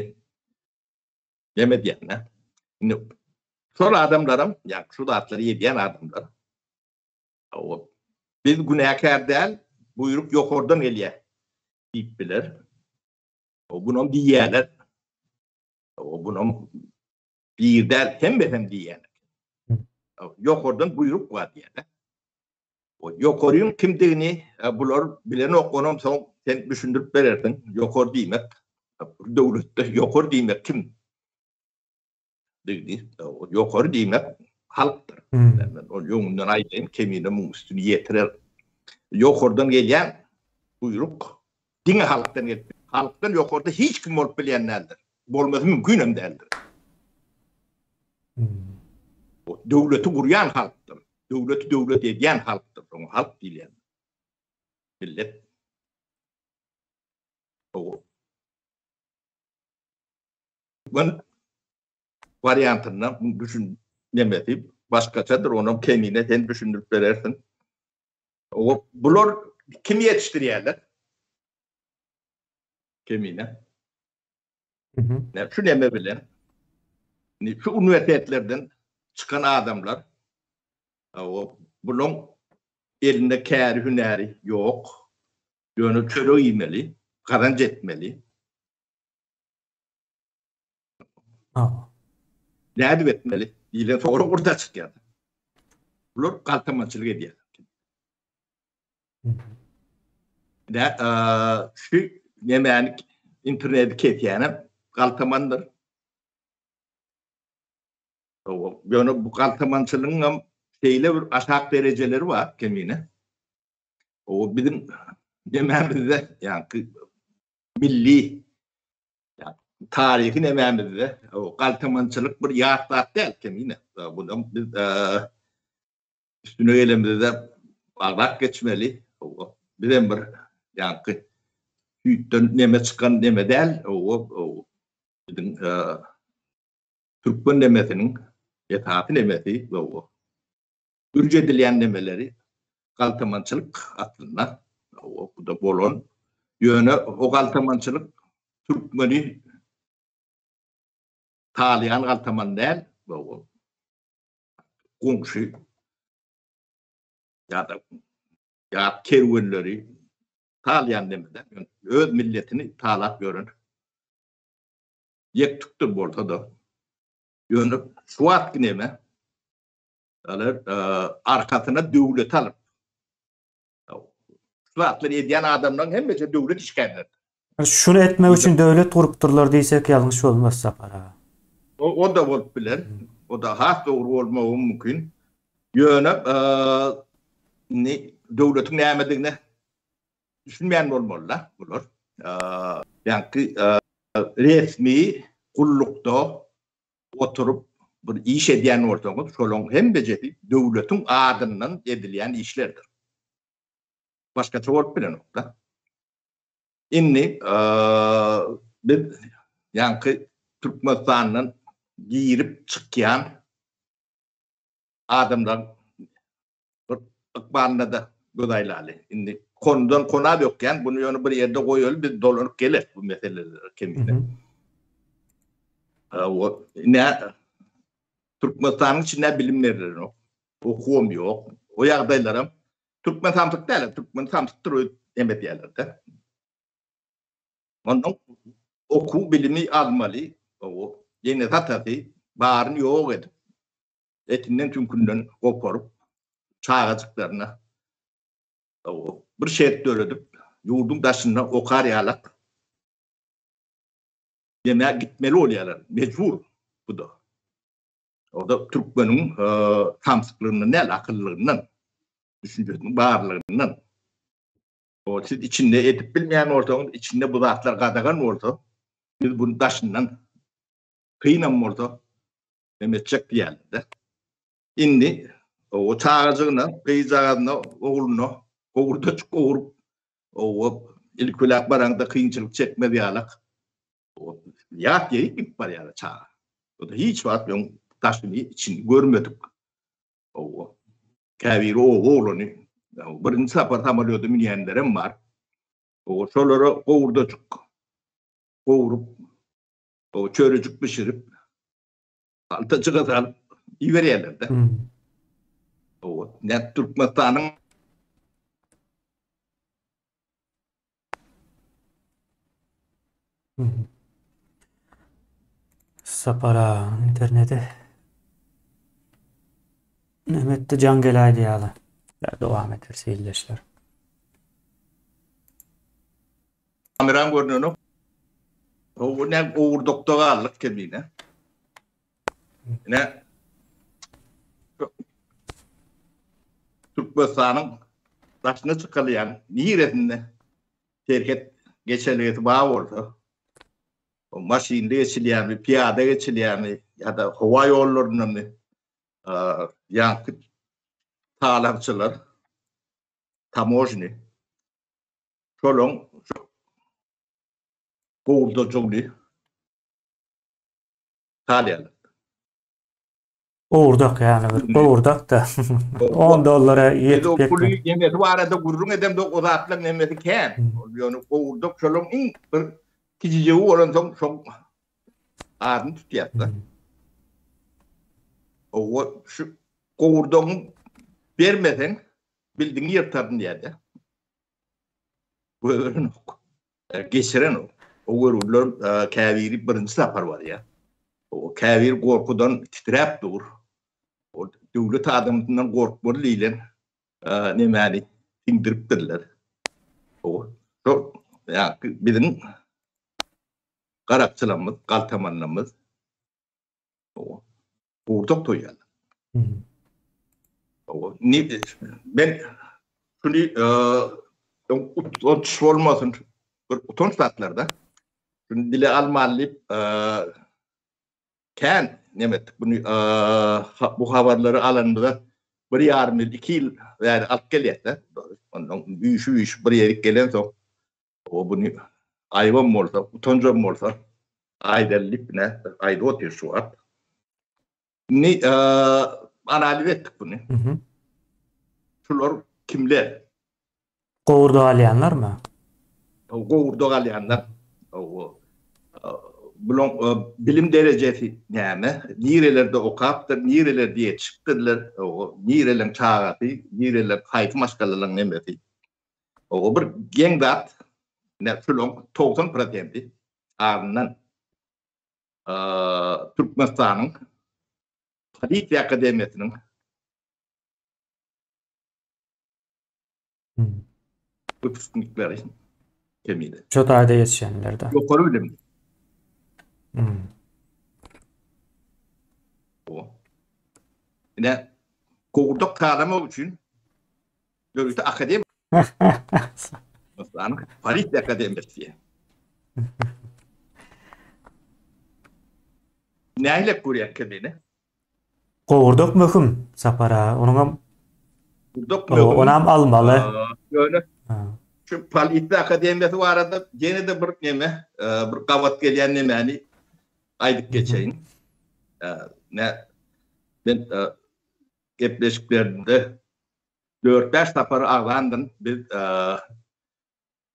yeme diyenler. Sonra adamlarım, yani şu dağıtları yediyen adamlar, biz günahkar değil, buyruk yok oradan eliye deyip bilir. Bunun diyeler, bunun bir del hem diyeler. Yok oradan buyruk var diyeler. Yok orayım kimdiğini, bunlar bilen okunom son sen düşündürüp verirsin. Yok or demek, devlette yok or demek kim? Yok or demek halktır. O yolundan aydın kemiğinin üstünü yetirir. Yok oradan gelen buyruk dine halktan gelir. Halktan yok orada hiç kim olup bilenlerdir. Olması mümkün hem değildir. Devleti kuruyan halktır. Devleti devlet ediyen halktır. O halk değil yani. Millet. Ben varyantından düşünemedi. Başkaçadır onun kendine sen düşünüp verirsin. Bunlar kim yetiştiriyorlar? Kemine. Şu neme bilen? Şu üniversitelerden çıkan adamlar bunun elinde kâri hüneri yok. Yönü çöre giymeli, kazanç etmeli. Ne edip etmeli? Dilen sonra orada çıkıyor. Bunlar kaltamaçılık ediyor. Şu yemeğini internet ketiyene kaltamandır. Yani bu kaltamancılığın şeyle bir aşağı dereceleri var kemine. O bizim yemeğimizde yani milli yani tarihin yemeğimizde o kaltamancılık bir yahtat değil kemine. Bunun biz üstüne elimizde bardak geçmeli. Bizim bir yani hütten neme çıkan neme değil. Bizim Türkmen nemesinin etaati nemesi ürce edilen nemeleri kaltamançılık aslında bu da bolon yönü o kaltamançılık Türkmeni taliyan kaltaman değil komşu ya kervanları taliyan demeden öz milletini talap görün yek tuttur ortada yönü suat neme arkasına devlet alıp suatları ediyen adamların hem de devlet işkenler. Şunu etmek için devlet grupturlar diýsek ýalňyş bolmaz Sapar ağa. O da bolup bilen. O da has dogry bolmagy mümkin. Ýöne döwletiň nämedigine düşünmeýän bolmalylar bular. Yani resmi kullukda oturup bir iş edýän ortaňy şolaň hem bejedi döwletiň adyndan edilýän işlerdir. Başgaça bolup bilen da. Inni biz yani Türkmenistanyň girip çykýan adamlar bir ykbalyna da gözaýlaly. Indi konudan kona ýokýan bunu ýöne bir ýerde goýaly biz dolanyp geler bu meseleler kemine. O ne Türkmenistanyň içinde bilim berleri ýok. Okuwam ýok. O ýagdaýlarym Türkmen samsyk däl, Türkmen samsykdyr emet ýerlerde. Ondan oku bilimi almaly. O ýene zataty baryny ýok edip etinden tümkünden goparyp çağajyklaryna o bir şert döredip ýurdun daşyna okar ýalak. Ýene gitmeli bolýarlar, mejbur bu da. O da Türkmeniň samsyklarynyň näle akyllygynyň, düşünjesiniň barlygyndan. O siz içinde etip bilmeýän ortagyň içinde bu zatlar gadagan bolsa, biz bunu daşyndan kıynan bolsa emetjek diýerler. Indi o çağajygyna, gyýjagadyna, ogluny gowurda çykup o ilkulak baranda kıyınçylyk çekmedi ýalak. O ýat ýerik bar ýaly çağa. O da hiç wagt ýok daşyny içini görmedik. O käbir ogluny birinci sapar samalyoda minýänlerim bar. O şolara gowurda çyk. Gowurup o çörejik pişirip altaçyga salyp ýiberýärler de. O net Türkmenistanyň Sapar ağa internete Mehmetde can gelaýdy ýaly. Dowam ederse illeşler. kameran görnüni o ne gowurdukda gallyk kemine. Ne Türkmenistanyň daşyna çykylýan niýeretinde terket geçerligi bar bolsa o maşinde geçilýän, piyada geçilýän ýa-da howa ýollaryny ýa-da talapçylar, tamojny şolaň gowurda jogly talýarlar. Owurdak ýani owurdak da $10 ýetip Pulu ýetmedi. ýemedi barada gurrun edem de o zatlar nemedi kän. Ýöne gowurdak şolaň iň bir kijiji bolan soň şol adyn tutýar. O şu gowurdagyň bermesen bildiň ýertardyn diýerdi. Bu öwrün ok. Geçiren o. O görürler käbiri birinci sapar bar ya. O käbir gorkudan titrep dur. O döwlet adamından gorkmaly diýilen nemäni indiripdirler. O ýa biziň garapçylarymyz, galtamanlarymyz o gowurdak toýýar. O ben şunu utanç bolmasyn bir utanç zatlarda şunu dile almalyp kän nemet bunu bu habarları alanında bir ýarym ýyl 2 ýyl bäri alyp gelýär. Ondan üýş bir ýere gelen soň o bunu aýban bolsa, utanjam bolsa aýdalyp ne aýda otyr şu at. Ni analiz etdik bunu. Şular kimler? Gowurda alýanlar mı? O gowurda galýanlar. O bulan bilim derejesi näme? Nirelerde okapdyr, nirelerde ýetişipdirler. O nireleň çağaty, nireleň haýty maşgalaryň nemesi. O bir geň zat ne şulan 90% arnan Türkmenistanyň Polisiýa Akademiýasynyň wypускnikleri kemide. Çok ayda yetişenlerden. Yukarı bilim. Hmm. O. Yine kovurduk kağlamak için Dövüşte akademi mesela Paris Akademisi. Neyle kuruyor kendini? Kovurduk mühüm sapara. Kurduk Onam mu? almalı. Böyle Ha. şu Paris Akademisi var arada gene de bir neme bir kavat gelen neme hani aylık geçeyim. Ne ben Gepleşiklerinde 4-5 safar ağlandın biz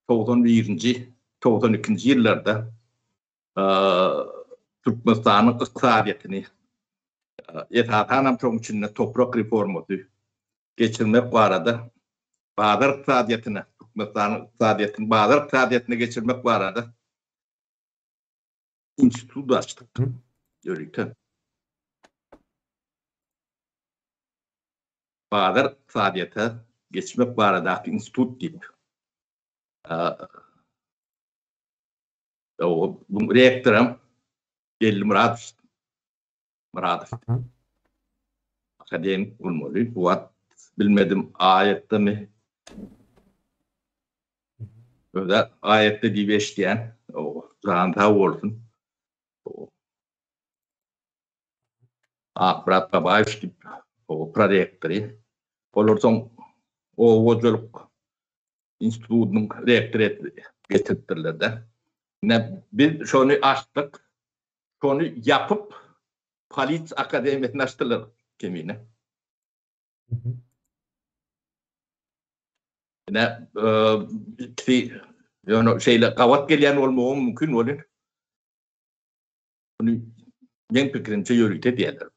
91. 92. yıllarda Türkmenistan'ın iktisadiyetini Yethatanam çok içinde toprak reforması geçirmek var arada. Bazı iktisadiyetini, Türkmenistan'ın iktisadiyetini, bazı iktisadiyetini geçirmek var arada. İnstitüt açtık. Yörükte. Bazı iktisadiyete geçirmek var arada. İnstitüt deyip. Bu rektörüm Belli Muradov. Akademik olmalı. Bu bilmedim ayette mi? Öyle ayette diye işleyen o zahanda olsun. Akbarat Babayev gibi o prorektörü. Olursan o hocalık enstitüsünün rektörü getirdiler de. Ne biz şunu açtık. Şunu yapıp Paris Akademisi'ni açtılar kemine. Ne yani şeyle kavat gelen olmamı mümkün olur. Bunu benim fikrimce yürüte diyorlar.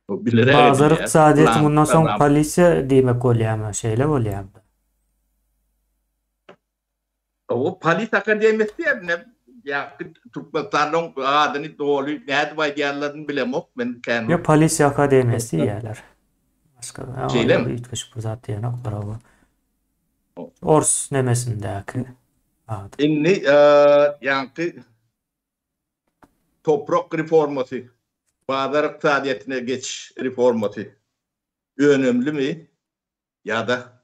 Bazı iktisadiyetin bundan sonra polisi demek oluyor ama şeyle oluyor ama. O Paris Akademisi ne ya Türkmenistan'ın adını doğru ne var diyorlarını bilemem ben kendim. Ya polisi akademisi yerler. Başka Şeyle öyle mi? bir itkiş bu zaten yanaklar o. Ors nemesindeki adı. Şimdi yani toprak reforması, bazı iktisadiyetine geç reforması önemli mi? Ya da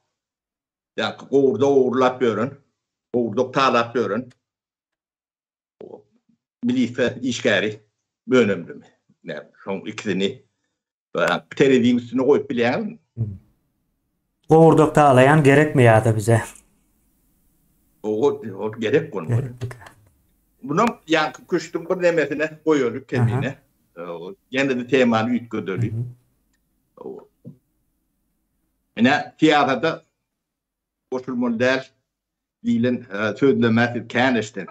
yani orada uğurlap görün, orada talap görün. Milife işgari önemli mi? Yani son ikisini terediğim üstüne koyup bilen. Kovurduk ağlayan gerekmiyor da bize. O gerek konmalı. Gerekli. Bunun yani kuştum bu demesine koyuyoruz kendine. Yine de temanı yüklüdürü. Yine tiyatrada koşulmalı der dilen sözlemesi kendişten.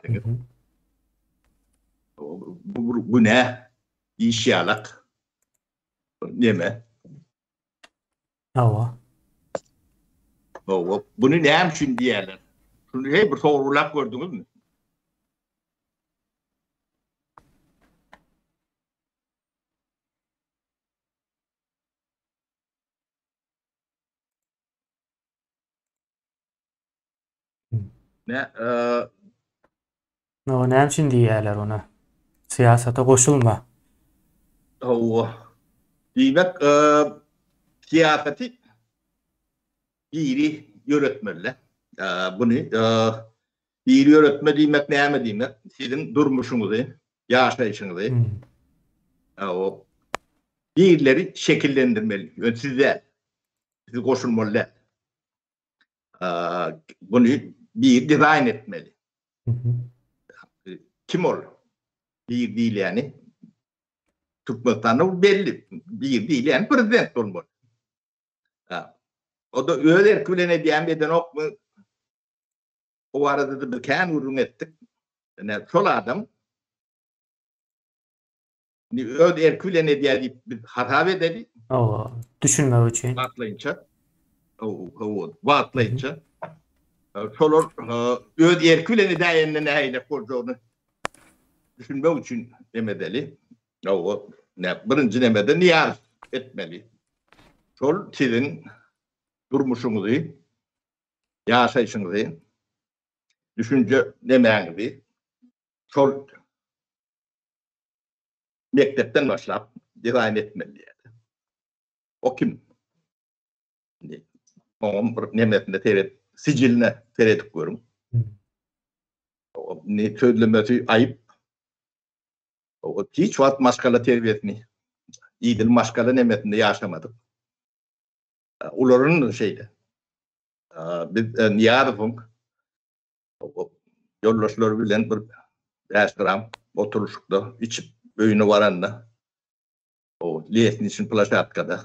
Bu ne? İş yalak. Neme? Ava. Bunu ne için diyorlar? Şunu hep bir sorulak gördünüz mü? Ne? O ne için diyorlar ona? Siyasete koşulma. Demek siyaseti biri yönetmeli. Bunu biri yönetme demek ne demek? Sizin durmuşunuzu, yaşayışınızı o birileri şekillendirmeli. Sizi koşulmalı. Bunu bir dizayn etmeli. Kim olur? Bir değil yani. Türkmenistan'da belli. Bir değil yani prezident olmalı. O da öyle erkülene diyen bir denok mu? O arada da bir kendi ürün ettik. Yani sol adam öyle erkülene diye bir hata edildi. O düşünme için. Vatlayınca. Solor öyle erkülene diye neyle kurduğunu düşünme için demedeli. O ne birinci demede niyaz etmeli. Sol sizin durmuşunuzu, yaşayışınızı düşünce demeyen gibi sol mektepten başlayıp dizayn etmeli. O kim? Onun nimetinde teret, siciline teret koyuyorum. Ne söylemesi ayıp. O hiç vaat maskala terbiyesini, iyidil maskala nimetinde yaşamadık. Uların şeyde. Biz niyadifun yoldaşlar bilen bir restoran oturuşukta içip öğünü varanda o liyetin için plaşatkada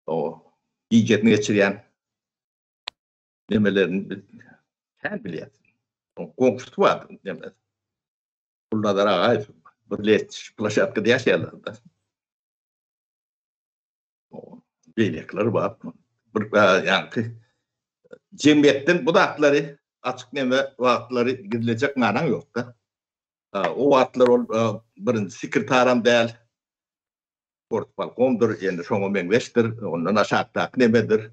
o yiyecekini geçiren demelerini her biliyet. Komşusu vardı demez. Bunlar ağay bir liyetin plaşatkada yaşayarlardı. O beylekler var. Yani cemiyetten bu da hakları açık neme vaatları gidilecek manan yok da. O vaatlar birinci sekreterim değil. Portfalkondur, yani şoňa meňweşdir, ondan aşağıda nemedir.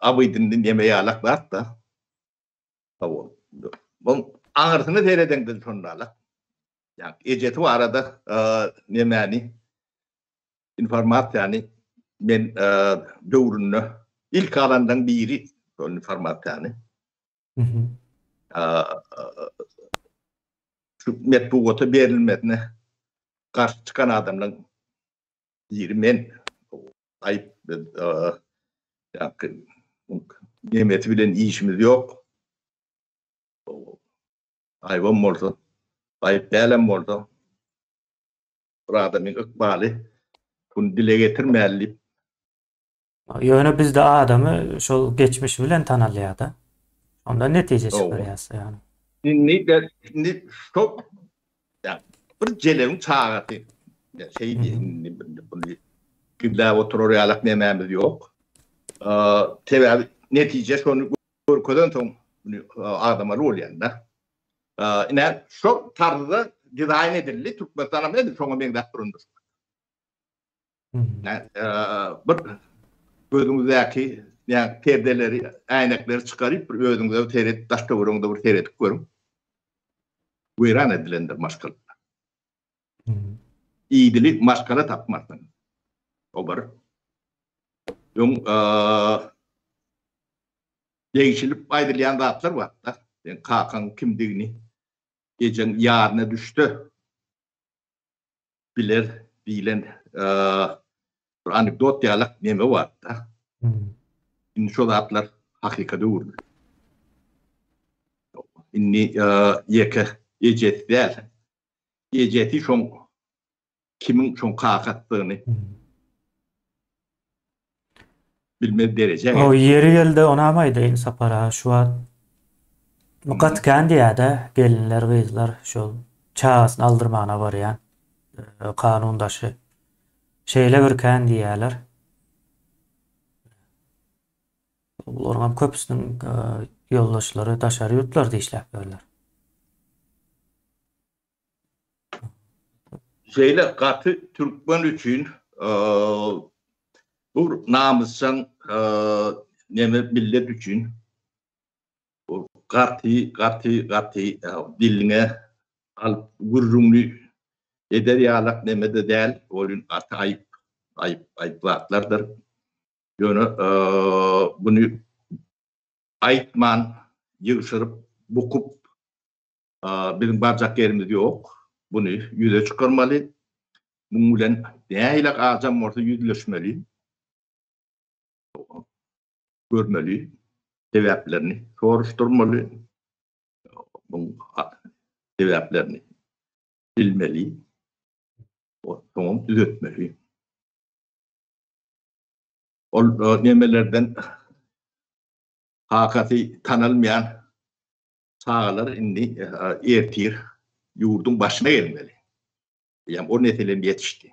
Abydyň yemeği alak bar da. Bu aňyrsyny teredeňden şonda. Yani ejeti arada nemeni informasyany men döwrünü ilk alandan biri o informasyany. Şu metbuata berilmedine karşı çıkan adamların biri men ayıp nimeti bilen işimiz yok. Ayıbım oldu. Ayıp değilim oldu. Bir adamın ıkbali bunu dile getirmeli. Ýöne bizde adamy şol geçmiş bilen tanalýar-da. Onda netije çıkar yani. Şimdi çok yani bir jelewin çağatı. Şey bunu gülla oturorýalak nememiz yok. Tebe netije şonu görkeden soň adama rol ýanda. Ine şu tarzda dizayn edildi. Türkmenistan nedir? Şoňa meň dakturundur. Bir gözüňizdäki yani perdeleri, aýnakları çıkaryp bir özüňizde teret taşta görüňde bir teret görüň. Buyran edilendir maskal. İyidili maskala tapmaktan. O bir. Değişilip aýdylýan zatlar var da. Yani kakan kimdigini geceň ýaryna düştü. Bilen bir anekdot ýalak neme var da. Şu zatlar hakykata uğurlu. Inni yeke ejeti değil. Ejeti şoň kimin şoň kakatdygyny bilmez derece. O yeri geldi onamaydı sapara şu an. Muqatkan diýär-de gelinler, gyzlar şol çağasyny aldyrmagana barýan kanundaşy şeýle birken diýerler. Olaram köpüsiniň yoldaşlary daşary ýurtlarda işläp berler. Şeýle gaty türkmen üçin bu namysan neme millet üçin gaty diline alıp gurrunly eder ýalak nemede däl, olun gaty ayıp zatlardır. Ýöne bunu aýtman, ýygyşyryp, bukup bizim barjak yerimiz yok. Bunu yüze çıkarmalı. Bunun bilen näýle azam orta yüzleşmeli. Görmeli. Sebäplerini soruşturmaly. Bu sebäplerini bilmeli. Onu düzeltmeli. O nemelerden hakikaty tanalmayan sağlar indi ertir yurdun başına gelmeli. Yani o netelen yetişti.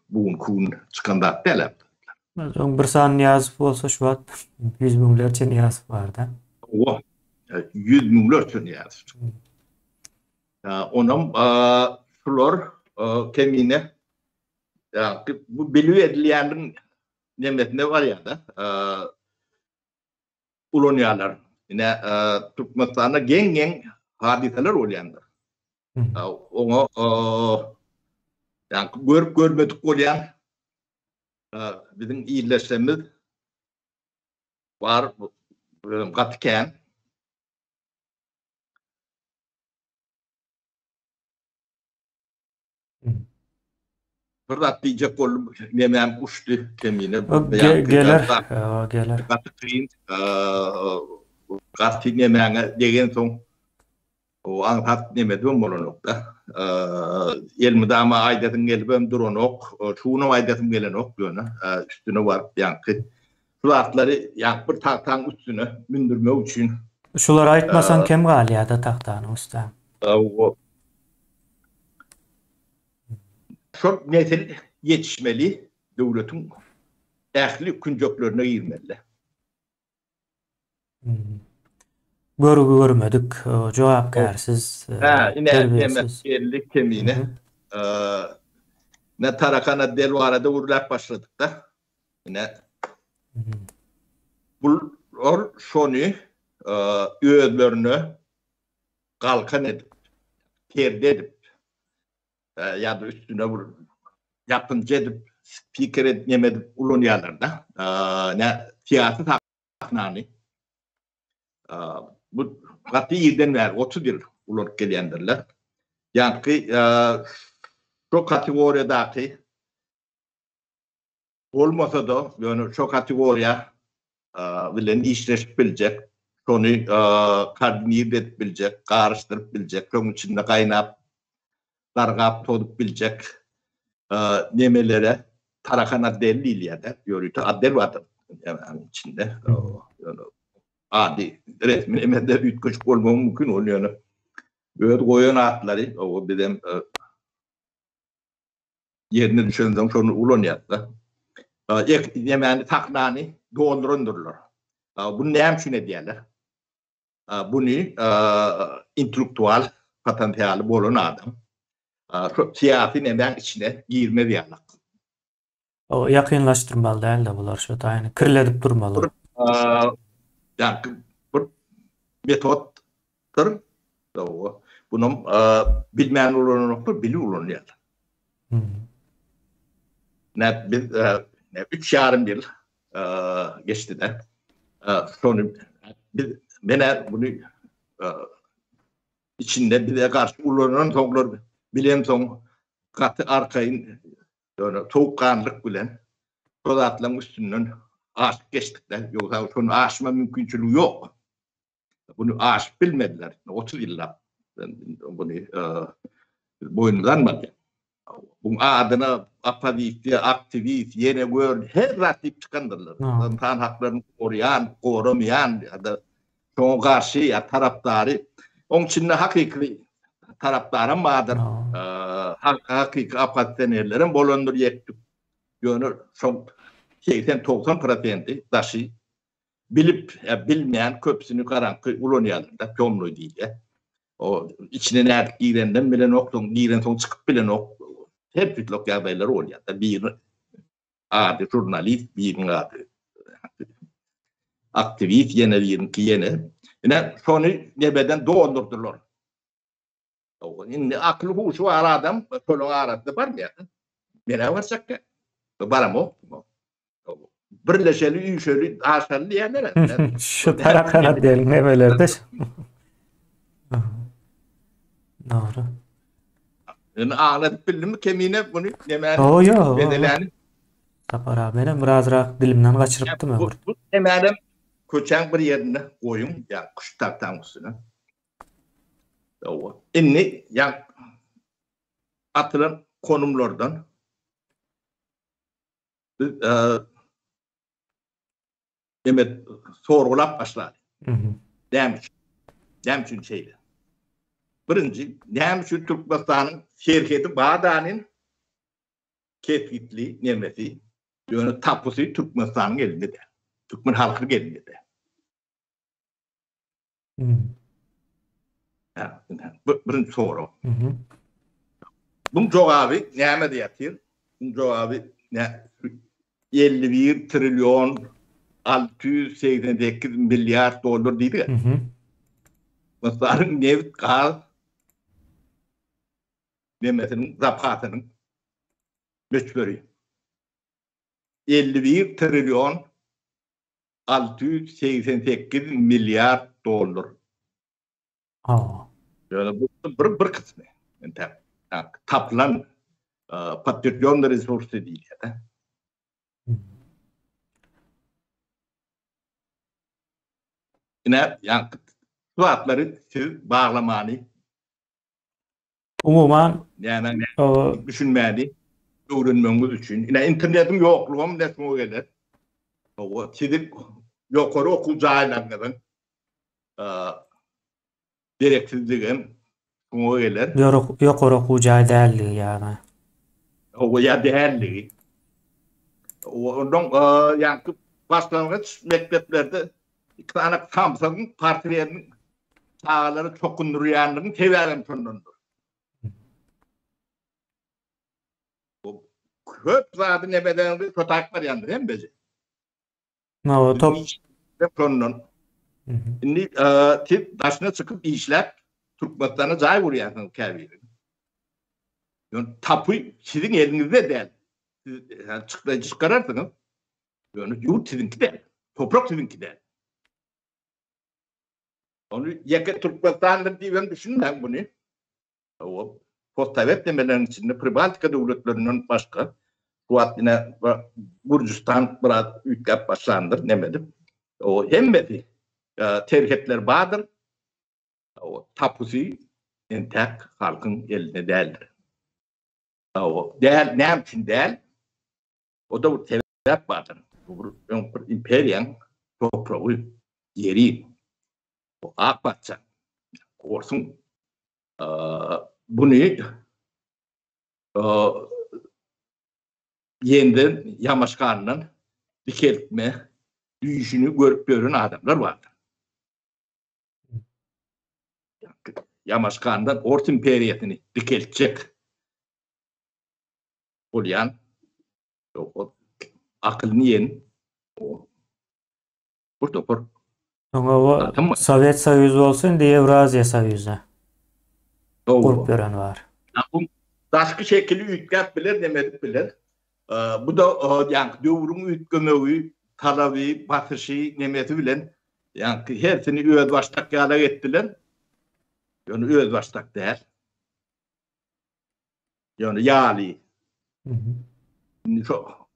Bugün kun çıkanda delap. Bir san ýazyp bolsa şu wagt 100 miňlerçe ýazyp bar-da. O 100 miňlerçe ýazyp. Onam şular kemine bu belü edilýäniň nemetinde var ýa-da ulanyarlar. Yine Türkmenistan'da gen hadiseler olyandır. Onu yani görmedik olyan bizim iyileşmemiz var katken. Fırsat diyecek oldum. Nemem uçtu kemiğine. Gelir. Katı nemene degen son o anhat nemedim olunukta. Elmi dama aydetın gelbem duronok. Şunu aydetın gelenok diyor. Üstüne var yankı. Fırsatları yankı tahtan üstüne mündürme için. Şular aytmasan kim galiyada tahtanın üstüne? Çok nesil yetişmeli devletin ehli küncöklerine girmeli. Görmedik, cevapkarsiz, terbiyesiz. Yerlik kemiğine ne tarakana delvarada vurulap başladık da yine bu şonu öğüdlerini kalkan edip terde edip ya da üstüne vur yapınca edip spiker etmeyip ulunyalarda ne siyasi taknani bu katı yerden ver 31 uluk geliyendirler. Yani şu kategoridaki olmasa da yani şu kategoriya bilen işleşip bilecek, sonu koordinir edip bilecek, karıştırıp bilecek, onun içinde kaynap, dargap todup bilecek nemelere tarakana delil ya da yörütü adel vardır yani içinde. Yani, adi resmi emelde ütköç olmam mümkün oluyor. Böyle koyun atları o bizim yerine düşündüm sonra ulanyatta. Yani taknani doldurundurlar. Bunu ne yapışına diyorlar? Bunu intellektual potansiyeli bulunan adam. Siyasi neden içine girme diyorlar. O yakınlaştırmalı değil de bunlar şu tane kırıledip durmalı. Yani bu metottur. Bunun bilmeyen olanı bili oluyor. Ne 3 yarım yıl geçti de sonra ben bunu içinde bir de karşı ulunan toplar bilen son katı arkayın yani soğukkanlık bilen sodatların üstünden aşık geçtikler. Yoksa şunu aşma mümkünçülüğü yok. Bunu aşık bilmediler. 30 yıllar bunu boynuzlanmadı. Bunun adına apavist, aktivist, yine gör her rakip çıkandırlar. İnsan haklarını korumayan ya da çoğu karşı ya taraftarı. Onun için de hakiki taraftarın vardır. Hakiki apatenerlerin bolondur yektik. Yani çok 80-90% taşı bilip bilmeyen köpsünü karanlık ulanyalarında kömlü değil ya. O içine ne girenden bilen okton, giren son çıkıp bilen ok. Hep türlü yerler oluyor. Bir adı jurnalist, bir adı aktivist, yine bir ki yine. Yine sonu nebeden doğundurdular. Şimdi aklı huşu var adam, kolon aradı var mı ya? Bana varsak ya. Var mı? Birleşeli, üçeli, aşağı diyenler. Şu tarakana değil nebelerde. Doğru. Yani anlatıp bildim mi kemiğine bunu hemen bedeleni. Sapara benim biraz rahat dilimden kaçırıptım ya. Bu hemen köçen bir yerine koyun ya kuş tartan üstüne. İnni ya atılan konumlardan demet sorgulap başlar. Demçün şeyler. Birinci, Nemçün Türkmenistan'ın şirketi Bağdani'nin ketkitli nemesi, yani tapusu Türkmenistan'ın elinde de. Türkmen halkının elinde de. Birinci soru. Bunun cevabı neme diyatır? Bunun cevabı 51 trilyon $688 milyar deydi. Hı hı. Mısır'ın neft gaz demetinin zapatının müçbörü. 51 trilyon $688 milyar. Aa. Yani bu bir kısmı. Yani tapılan patrityon resursu değil. Ya. Hı. Yine yani suatları siz bağlamanı Umuman yani o düşünmeni öğrenmeniz için. Yine internetin yokluğum ne o gelir. O sizin yukarı okul cahillerinin gereksizliğin o gelir. yok okuyacağı değerli yani. O ya değerli. Ondan yani başlangıç mekteplerde iki tane Samsun'un partilerinin sağları çokunduruyanların teverim sonundur. Köp zaten ne bedenli totaklar yandı hem bezi. O top. Sonunun. Hı hı. Şimdi tip taşına çıkıp işler Türkmenistana cay vuruyorsunuz keviri. Yani tapu sizin elinizde değil. Siz yani çıkarırsınız. Yani yurt sizinki değil. Toprak sizinki değil. Onu yaka Türkmenistan'da diye ben düşünmem bunu. O postavet demelerin içinde Pribaltika devletlerinin başka Kuat yine Gürcistan biraz ülke başlandır demedim. O hem de terhipler vardır. O tapusu entek halkın eline değildir. O değer ne için değil? O da bu sebep vardır. Bu imperiyan toprağı yeri. O akbatça. Olsun. Bunu yeniden Yamaşkan'ın dikeltme düşüşünü görüp gören adamlar vardır. Yamaşkan'dan Orta İmperiyetini dikeltecek olayan o akılını yen burada O tamam. Sovyet Soyuzu olsun diye Evrasya Soyuzu kurup O gören var. bu başka şekilde ütkap bilir demedik bilir. Bu da yani dövrün ütkömögü talabi batışı nemeti bilen yani hepsini öz baştak yala ettiler. Yani öz baştak der. Yani yali. Hı hı. Çok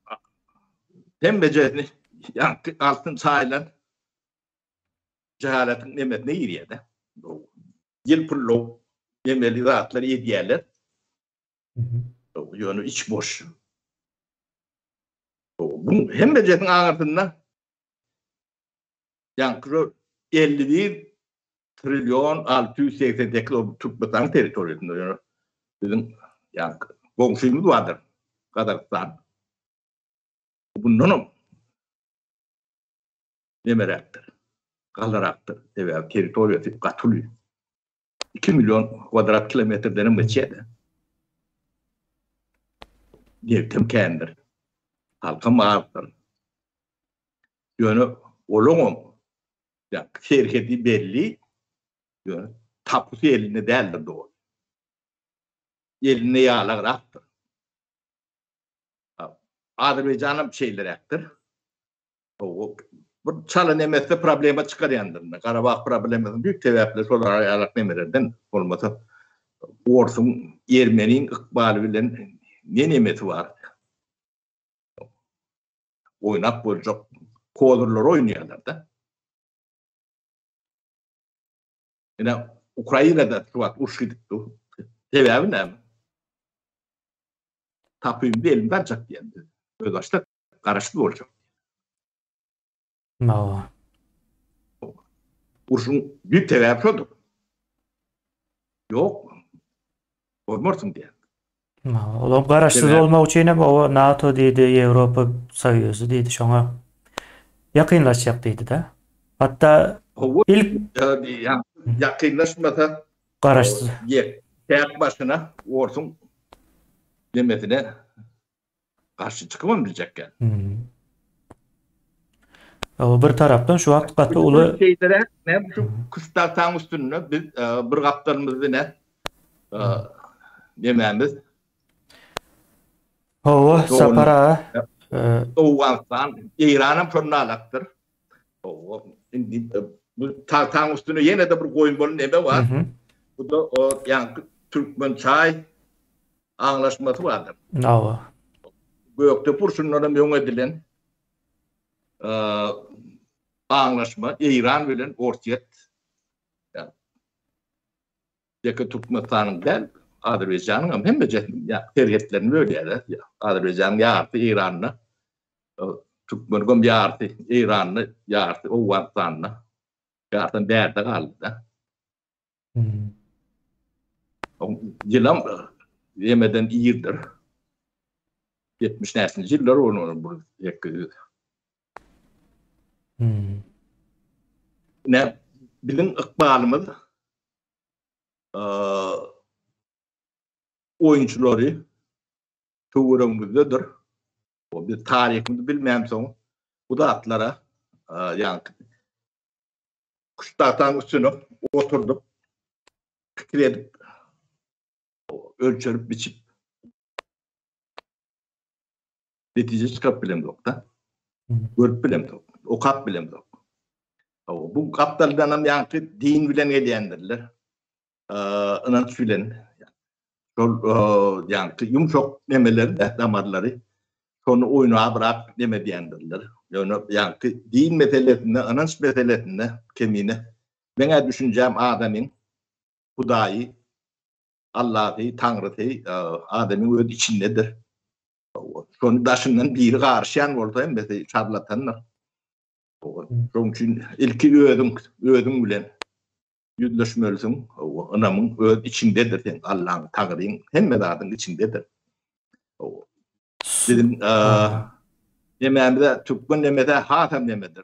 hem becerni yani altın sayılan cehaletin nemetine giriyor da. Yıl pullo yemeli rahatları yediyerler. Hı hı. Yani iç boş. Bu hem becernin ağırtında yani 51 trilyon 688 Türkmenistan teritoriyasında yani bizim yani komşumuz vardır. Kazakistan. Bunun demeraktır. Kalaraktır. Evet, teritoriyası katılıyor. 2 milyon kvadrat kilometreden geçiydi. Devletim kendir. Halka mağaftır. Yani olumum yani şirketi belli yani tapusu eline değildir doğru. Eline yağlar attır. Azerbaycan'ın şeyler attır. O bu çalan emette problema çıkaryandır. Karabağ probleminin büyük sebeple solar ayarlak nemelerden olmasa Orsun Ermeni'nin ıkbalı bilen ne nemeti var? Oynap olacak kodurlar oynuyorlar da. Yine Ukrayna'da suat uçkıdıktı. Sebebi ne? Tapıyım bir elimden çak diyendi. Öyle başta karışıklı olacak. O. Ursun büyük sebebi odur. Yok. Olmazsın diye. Olam garaşsız Sebep. olmak için o NATO deydi, Avrupa Soyuzu deydi. Şoňa yakınlaşacak deydi da. Hatta O ilk yani yakınlaşmasa garaşsız. tek başına Orsun demetine karşı çıkamamayacak yani. Hmm. O bir tarapdan şu wagt gaty uly şeylere ne şu kıstaltan üstünde biz bir kaptanımızı ne dememiz hawa doğun sapara Doğuanstan İran'ın fırnalaktır. O indi bu tartan üstüne yine de bir koyun bolun neme var. Bu da o yani Türkmen çay anlaşması vardır. hawa Gökte purşunlara mühüm edilen anlaşma İran bilen ortaya yani yakın Türkmenistan'ın del Azerbaycan'ın ama hem de ya tercihlerini böyle ya Azerbaycan yartı İran'la Türkmen yartı İran'la yartı Oğuzhan'la yartı derde kaldı da. Yılam yemeden iyidir. 70'li yıllar onu bu yakıyor. Ne bizim ikbalımız oyuncuları tuğrumuzdadır. O bir tarihimizi bilmem son. Bu da atlara yani kuşlardan üstüne oturduk. Fikir edip ölçerip biçip netice çıkıp bilem yok da. Görüp bilem yok. Okat bilem yok. Bu kaplardan yani din bilen ediyendirler. İnanç bilen yani yumuşak nemeleri de damarları sonra oyunu bırak neme diyendirler. Yani din meselesinde, inanç meselesinde kemine ben düşüneceğim Adem'in Hudayı, Allah'ı, Tanrı'yı Adem'in öz içindedir. Sonra daşından biri karşıyan orada mesela şarlatanlar. Onun için ilki ödüm bilen yüzleşmelisin. Anamın öz içindedir. Allah'ın, Tanrı'nın hem medadın içindedir. Bizim yemeğimde Türkmen demede hatem demedir.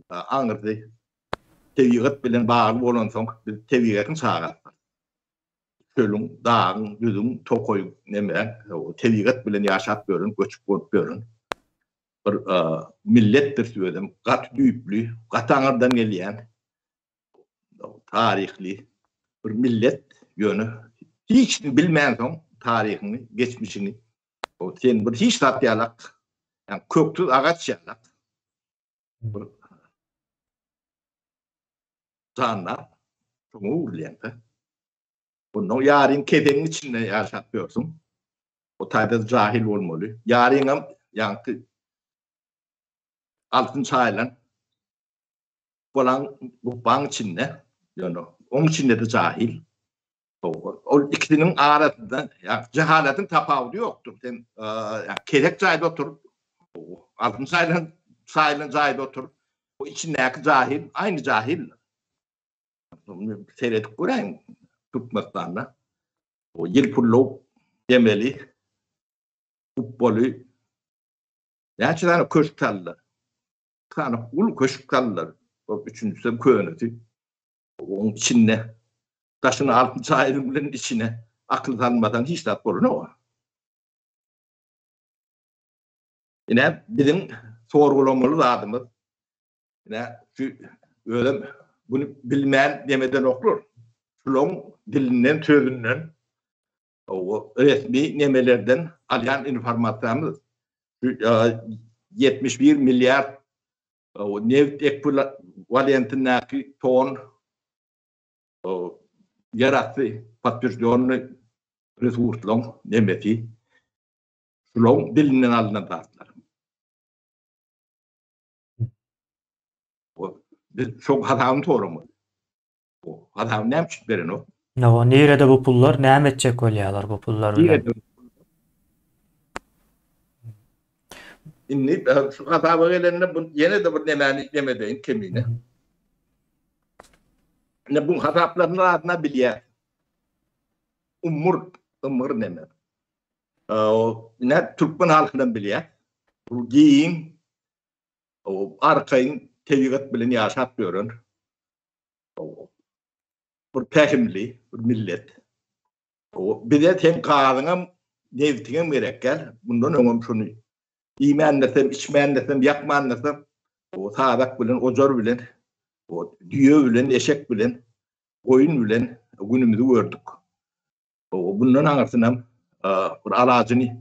Anırdı. Tevigat bilen bağlı olan son tevigatın sağa. Kölün, dağın, yüzün, tokoyun nemeyen tevigat bilen yaşat görün, göçüp görün. Bir millettir söyledim. Kat büyüklü, kat anırdan geleyen tarihli bir millet yönü. Hiç bilmeyen son tarihini, geçmişini. O sen bir hiç tatyarak, yani köktüz ağaç yalak. Bir zanlar, çok uğurlayan da. Bunu yarın kedenin içinde yaşatıyorsun. O tarzda cahil olmalı. Yarın yani altın çaylan falan bu bank içinde yani onun içinde de cahil. O ikisinin arasında yani cehaletin tafavülü yoktur. Yani kelek cahil oturup altın çaylan cahil oturup o içindeki cahil aynı cahil. Seyredip göreyim tutmaklarına. O yılpullu demeli futbolu yani tane köşk kaldılar. Tane ulu köşk kaldılar. O üçüncüsü köyünüzü. Onun içine taşın altın çayırının içine akıl tanımadan hiç tat olur ne o? Yine bizim sorgulamalı lazımız. Yine şu öyle bunu bilmeyen demeden okur. Şulon dilinden, sözünden o resmi nemelerden alan informasyonumuz 71 milyar o neft ekvivalentindeki ton yarattı patlıcanlı resurslan nemeti şulon dilinden alınan tartlar. O çok hatam doğru mu? O hatam ne yapacak verin o? no nerede bu pullar näme etjek bolýarlar bu pullar bilen? İnni şu hataba gelenine bu yine de bir nemedeyin kemine. Ne bu hatapların adına bilye. Umur neme. O ne Türkmen halkından bilye. Bu giyin o arkayın tevigat bilen yaşat görün. O bir pehimli bir millet. O bir de hem kağıdına nevtine gerek gel. Bundan öngüm şunu. İmen desem, içmen desem, yakman desem O saadak bilen, ojar bilen, o düýe bilen, eşek bilen, oyun bilen günümüzü gördük. O bundan aňyrsynam bir alazyny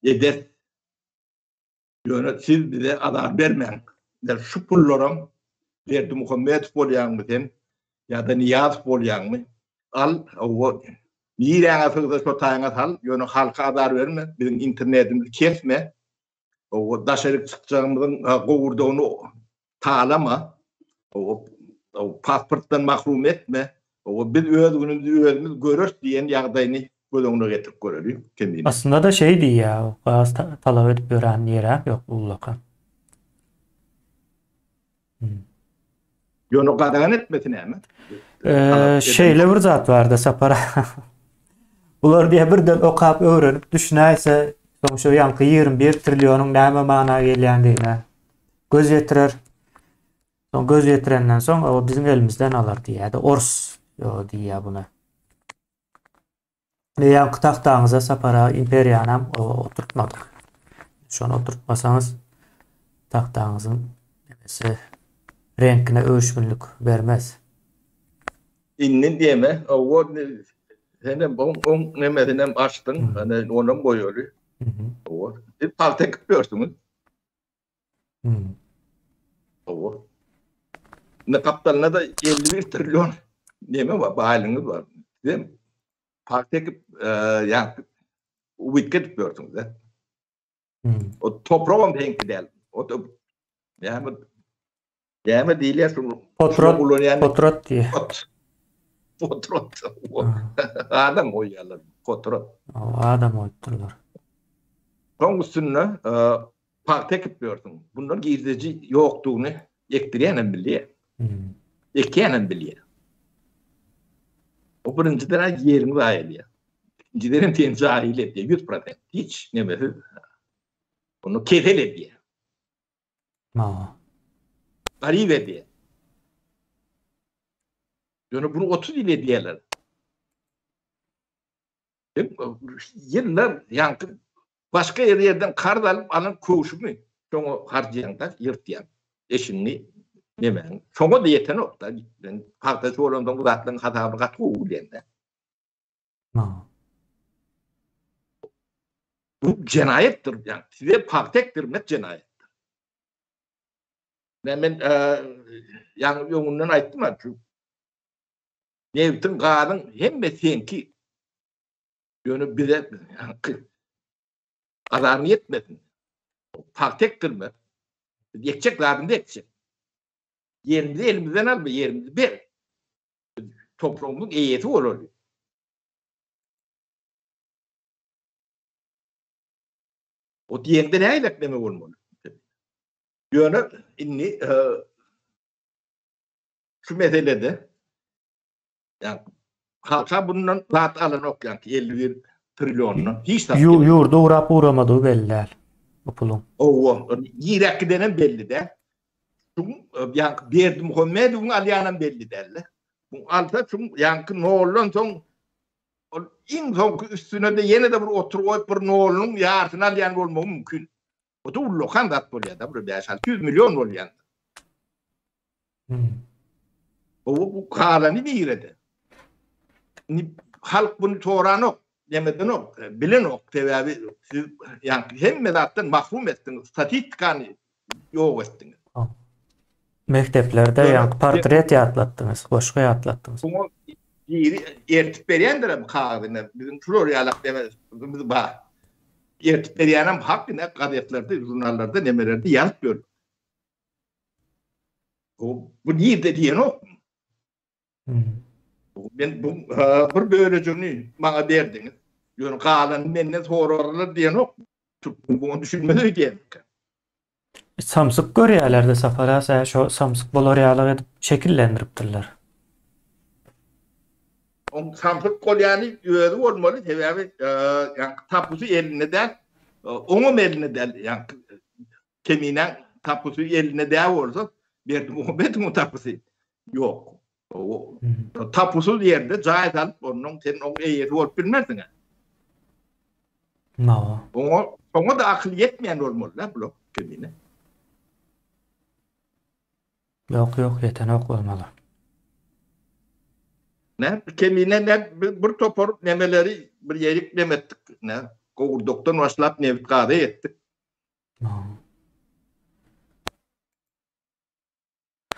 eder. Ýöne siz bize azar bermeň. Der şu pullaram Berdi Muhammed bolýanmy sen ýa-da Niyaz bolýanmy? Al o niýräňe fygda şu taýňa sal, ýöne halka azar berme, bizim internetimizi kesme. O daşaryk çykjagymyzyň gowurdugyny taýlama. O pasportdan mahrum etme. O biz öz günümizde özümüz görür diýen ýagdaýyny göz getirip görelim kendini. Aslında da şeydi ya, gaz talap edip gören yere yok ullaka. Ýöne gadagan etmesin ämi. Şeyle bir zat vardı sapara. Bular diye birden okap öğrenip düşünäýse, soňşa ýanky 21 trilyonyň näme mana gelýändigine göz ýetirer. Soň göz ýetirenden soň o bizim elimizden alar diýädi. Ors diýär buna. Ýanky tahtaňyza sapara imperiýanam oturtmadyk. Şonu oturtmasaňyz tahtaňyzyň nemesi renkine öýüşmünlik bermez. İnnin diýme, o senem on nemesinem açtın, hani ondan boýaly. O bir paltek görsüňiz. O ne kaptalına da 51 trilyon neme var, baýlygyňyz var. Dem paltek ýa witket görsüňiz de. O toprağım denk değil. O da yani diýilýär şunu. Potrot diye. Potrot. Adam oýýarlar. Potrot. Adam oýtdylar. Soň üstüne paltek görsüň. Bundan gizleji ýokdugyny ekdirýänem bilýär. Ekýänem bilýär. O birinciden yerini aýylýar. İkinciden ten jahil etdi 100%. Hiç nemesi. Onu ketel etdi. Garip etdi. Ýöne bunu 30 ýyl edýärler. Ýyllar ýanky başga ýerden kard alyp alan köşümi şoňa harjaýanda ýyrtýan. Eşini nemen. Şoňa da ýeten ok da. Ben hakda soramdan bu zatlaryň hataby gatgy diýende. Bu cenayettir yani. Size paktektir met cenayettir. Ben yani ýöňünden aýtdym şu. Nevtin gadyň hemme senki ýöne bize azarny yetmesin. Paktektir mi? Yekçek gadynda etçek. Yerimizi elimizden alma, yerimizi ber. Toprağımızın eýeti bolar. O diýende näýlek deme bolmaly. Ýöne inni şu meselede yani halka bundan zat alan ok yani 51 trilyonunu hiç tabii. Ýurda urap uramady belli. O pulun. O ýirekdenen belli de. Yani Berdi Muhammedowyň alýanan belli derler. Bu alta şu yankı noğulun son in son üstüne de yine de bir oturup bir noğulun yartını alýan bolmagy mümkin. O da ullokan zat bolýar da bir 500 milyon bolýar. O bu kalany birede. Ni halk bunu toranok demeden ok, bilen ok tebabi siz yani hemme zatdan mahrum etdiniz. Statistikany ýok etdiniz. Mekteplerde ýanky portret ýatlatdyňyz, goşga ýatlatdyňyz. Bunu ertip berýändir kağıdyna. Bizim floriyalak demez. Biz bar. Ertip berýänem hakynda gazetlerde, jurnallarda, nemelerde ýazyp gör. O bu ýerde diýen ok. Ben bu bir bölejini maňa berdiňiz. Ýöne galan menden sorarlar diýen ok. Bunu düşünmeli diýen. Samsyk görýärler-de saparasa şo samsyk bolarýalyk edip şekillendiripdirler. O samsyk bolýany ýözi bolmaly, sebäbi ýa tapusy eline de, oňa eline de ýa keminen tapusy eline de bolsa, Berdi Muhammedowyň tapusy ýok. O tapusy ýerde jaýat alyp onuň sen oň eýeti bolup bilmersiň. Oňa da akly ýetmeýän bolmaly bu kemine. Yok yok yetenek olmalı. Ne kemine ne bir topor nemeleri bir yerik demettik ne kovurduktan başlap nevit kade ettik.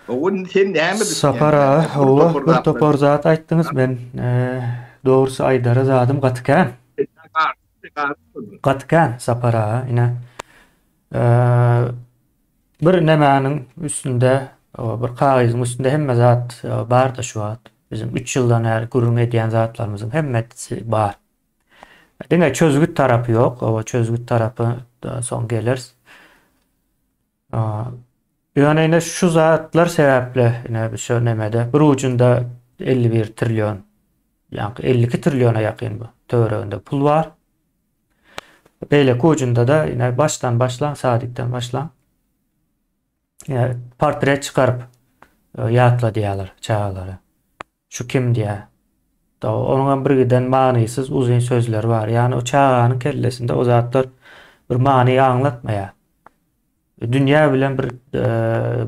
O sen ne mi düşünüyorsun Sapara, yani? Bir o topor bir zatlar. topor zat ayttınız. Ben doğrusu aydara zadım katıkan. Katıkan sapara yine bir nemenin üstünde bir kağıdın üstünde hemme zat bar da şu at. Bizim 3 yıldan beri gurur ediyen zatlarımızın hemmesi bar. Dine çözgüt tarafı yok. O çözgüt tarafı da son gelir. Yani yine şu zatlar sebeple yine bir söylemede bir ucunda 51 trilyon yani 52 trilyona yakın bu töwereginde pul var. Beýleki ucunda da yine başlan sadikten başlan portret çıkarıp ýatla diýerler çağalary. Şu kim diye. Da onun birgiden manysyz uzun sözler var. Yani o çağanyň kellesinde o zatlar bir many aňlatmaýar. Dünya bilen bir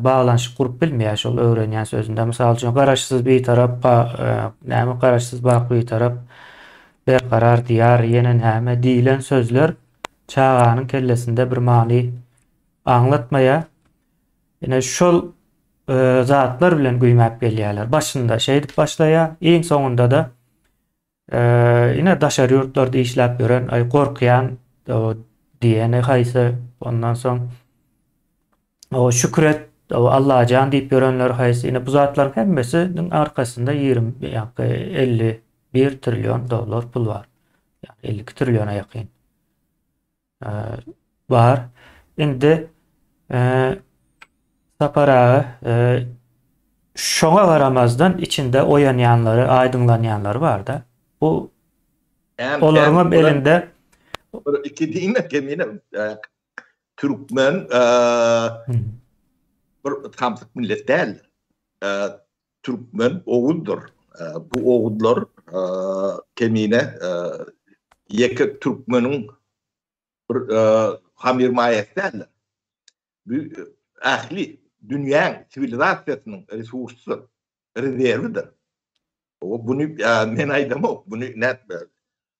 bağlanşy kurup bilmeýär şol öwrenýän sözünde. Mysal üçin garaşsyz bir tarap, näme garaşsyz bakly bir tarap berkarar diýär, ýenen häme diýilen sözler çağanyň kellesinde bir many aňlatmaýar. Ine şol zatlar bilen güýmäp gelýärler. Başynda şeýdip başlaýar, iň soňunda da ine daşary ýurtlarda işläp ýören, gorkýan diýeni haýsy, ondan soň o şükret, o Allah'a can diýip ýörenler haýsy. Ine bu zatlaryň hemmesiniň arkasynda 20 ýa-da 51 trilyon dollar pul var. Yani 52 trilyona yakın var. Indi sapara şoňa garamazdan içinde oýanýanlary, aýdynlanýanlary var da. Bu olaryň elinde iki diýme kemine Türkmen bir tamsyk millet däl. Türkmen oğuldur. Bu oğullar kemine ýeke Türkmeniň bir hamir maýet däl. Bu ahli dünýäň sivilizasiýasynyň resursy, rezerwidir. O bunu men aýdamok, bunu net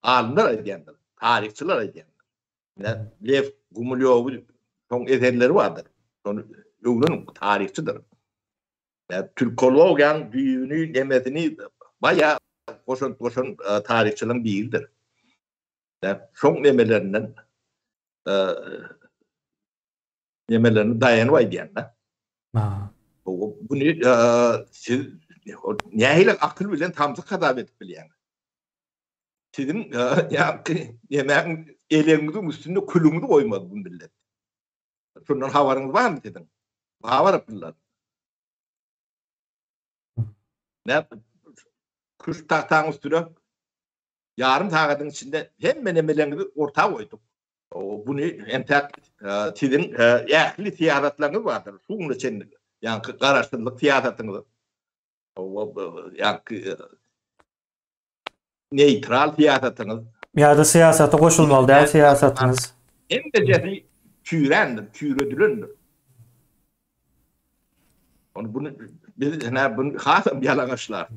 alimler aýdýandyr, taryhçylar aýdýandyr. Lev Gumulyow şoň eserleri bardyr. Şonu öwren taryhçydyr. Türkologiýanyň büýüni, nemesini baýa goşun taryhçylaryň biridir. Şoň nemelerinden nemelerini dayanıp aýdýanlar. Bunu siz nähile akıl bilen tamsyk hadap edip bilýän. Sizin ýa-ni eleňiziň üstünde külüňizi goýmady bu millet. Şondan habaryňyz barmy dedim? Habar apdylar. Ne kuş tahtaň üstüne yarım sagatyň içinde hemme nemeleňizi ortaga goýduk. Bunu entek sizin ähli tiýaratlaryňyz bardyr. Şuňla çendik. Yani garaşdyrlyk tiýatratyňyz. Neutral tiýatratyňyz. ýa-da siýasata goşulmaly däl siýasatyňyz. Endejesi çüýrendir, çüýredilendir. Bunu biz bunu hasam ýalagaçlar.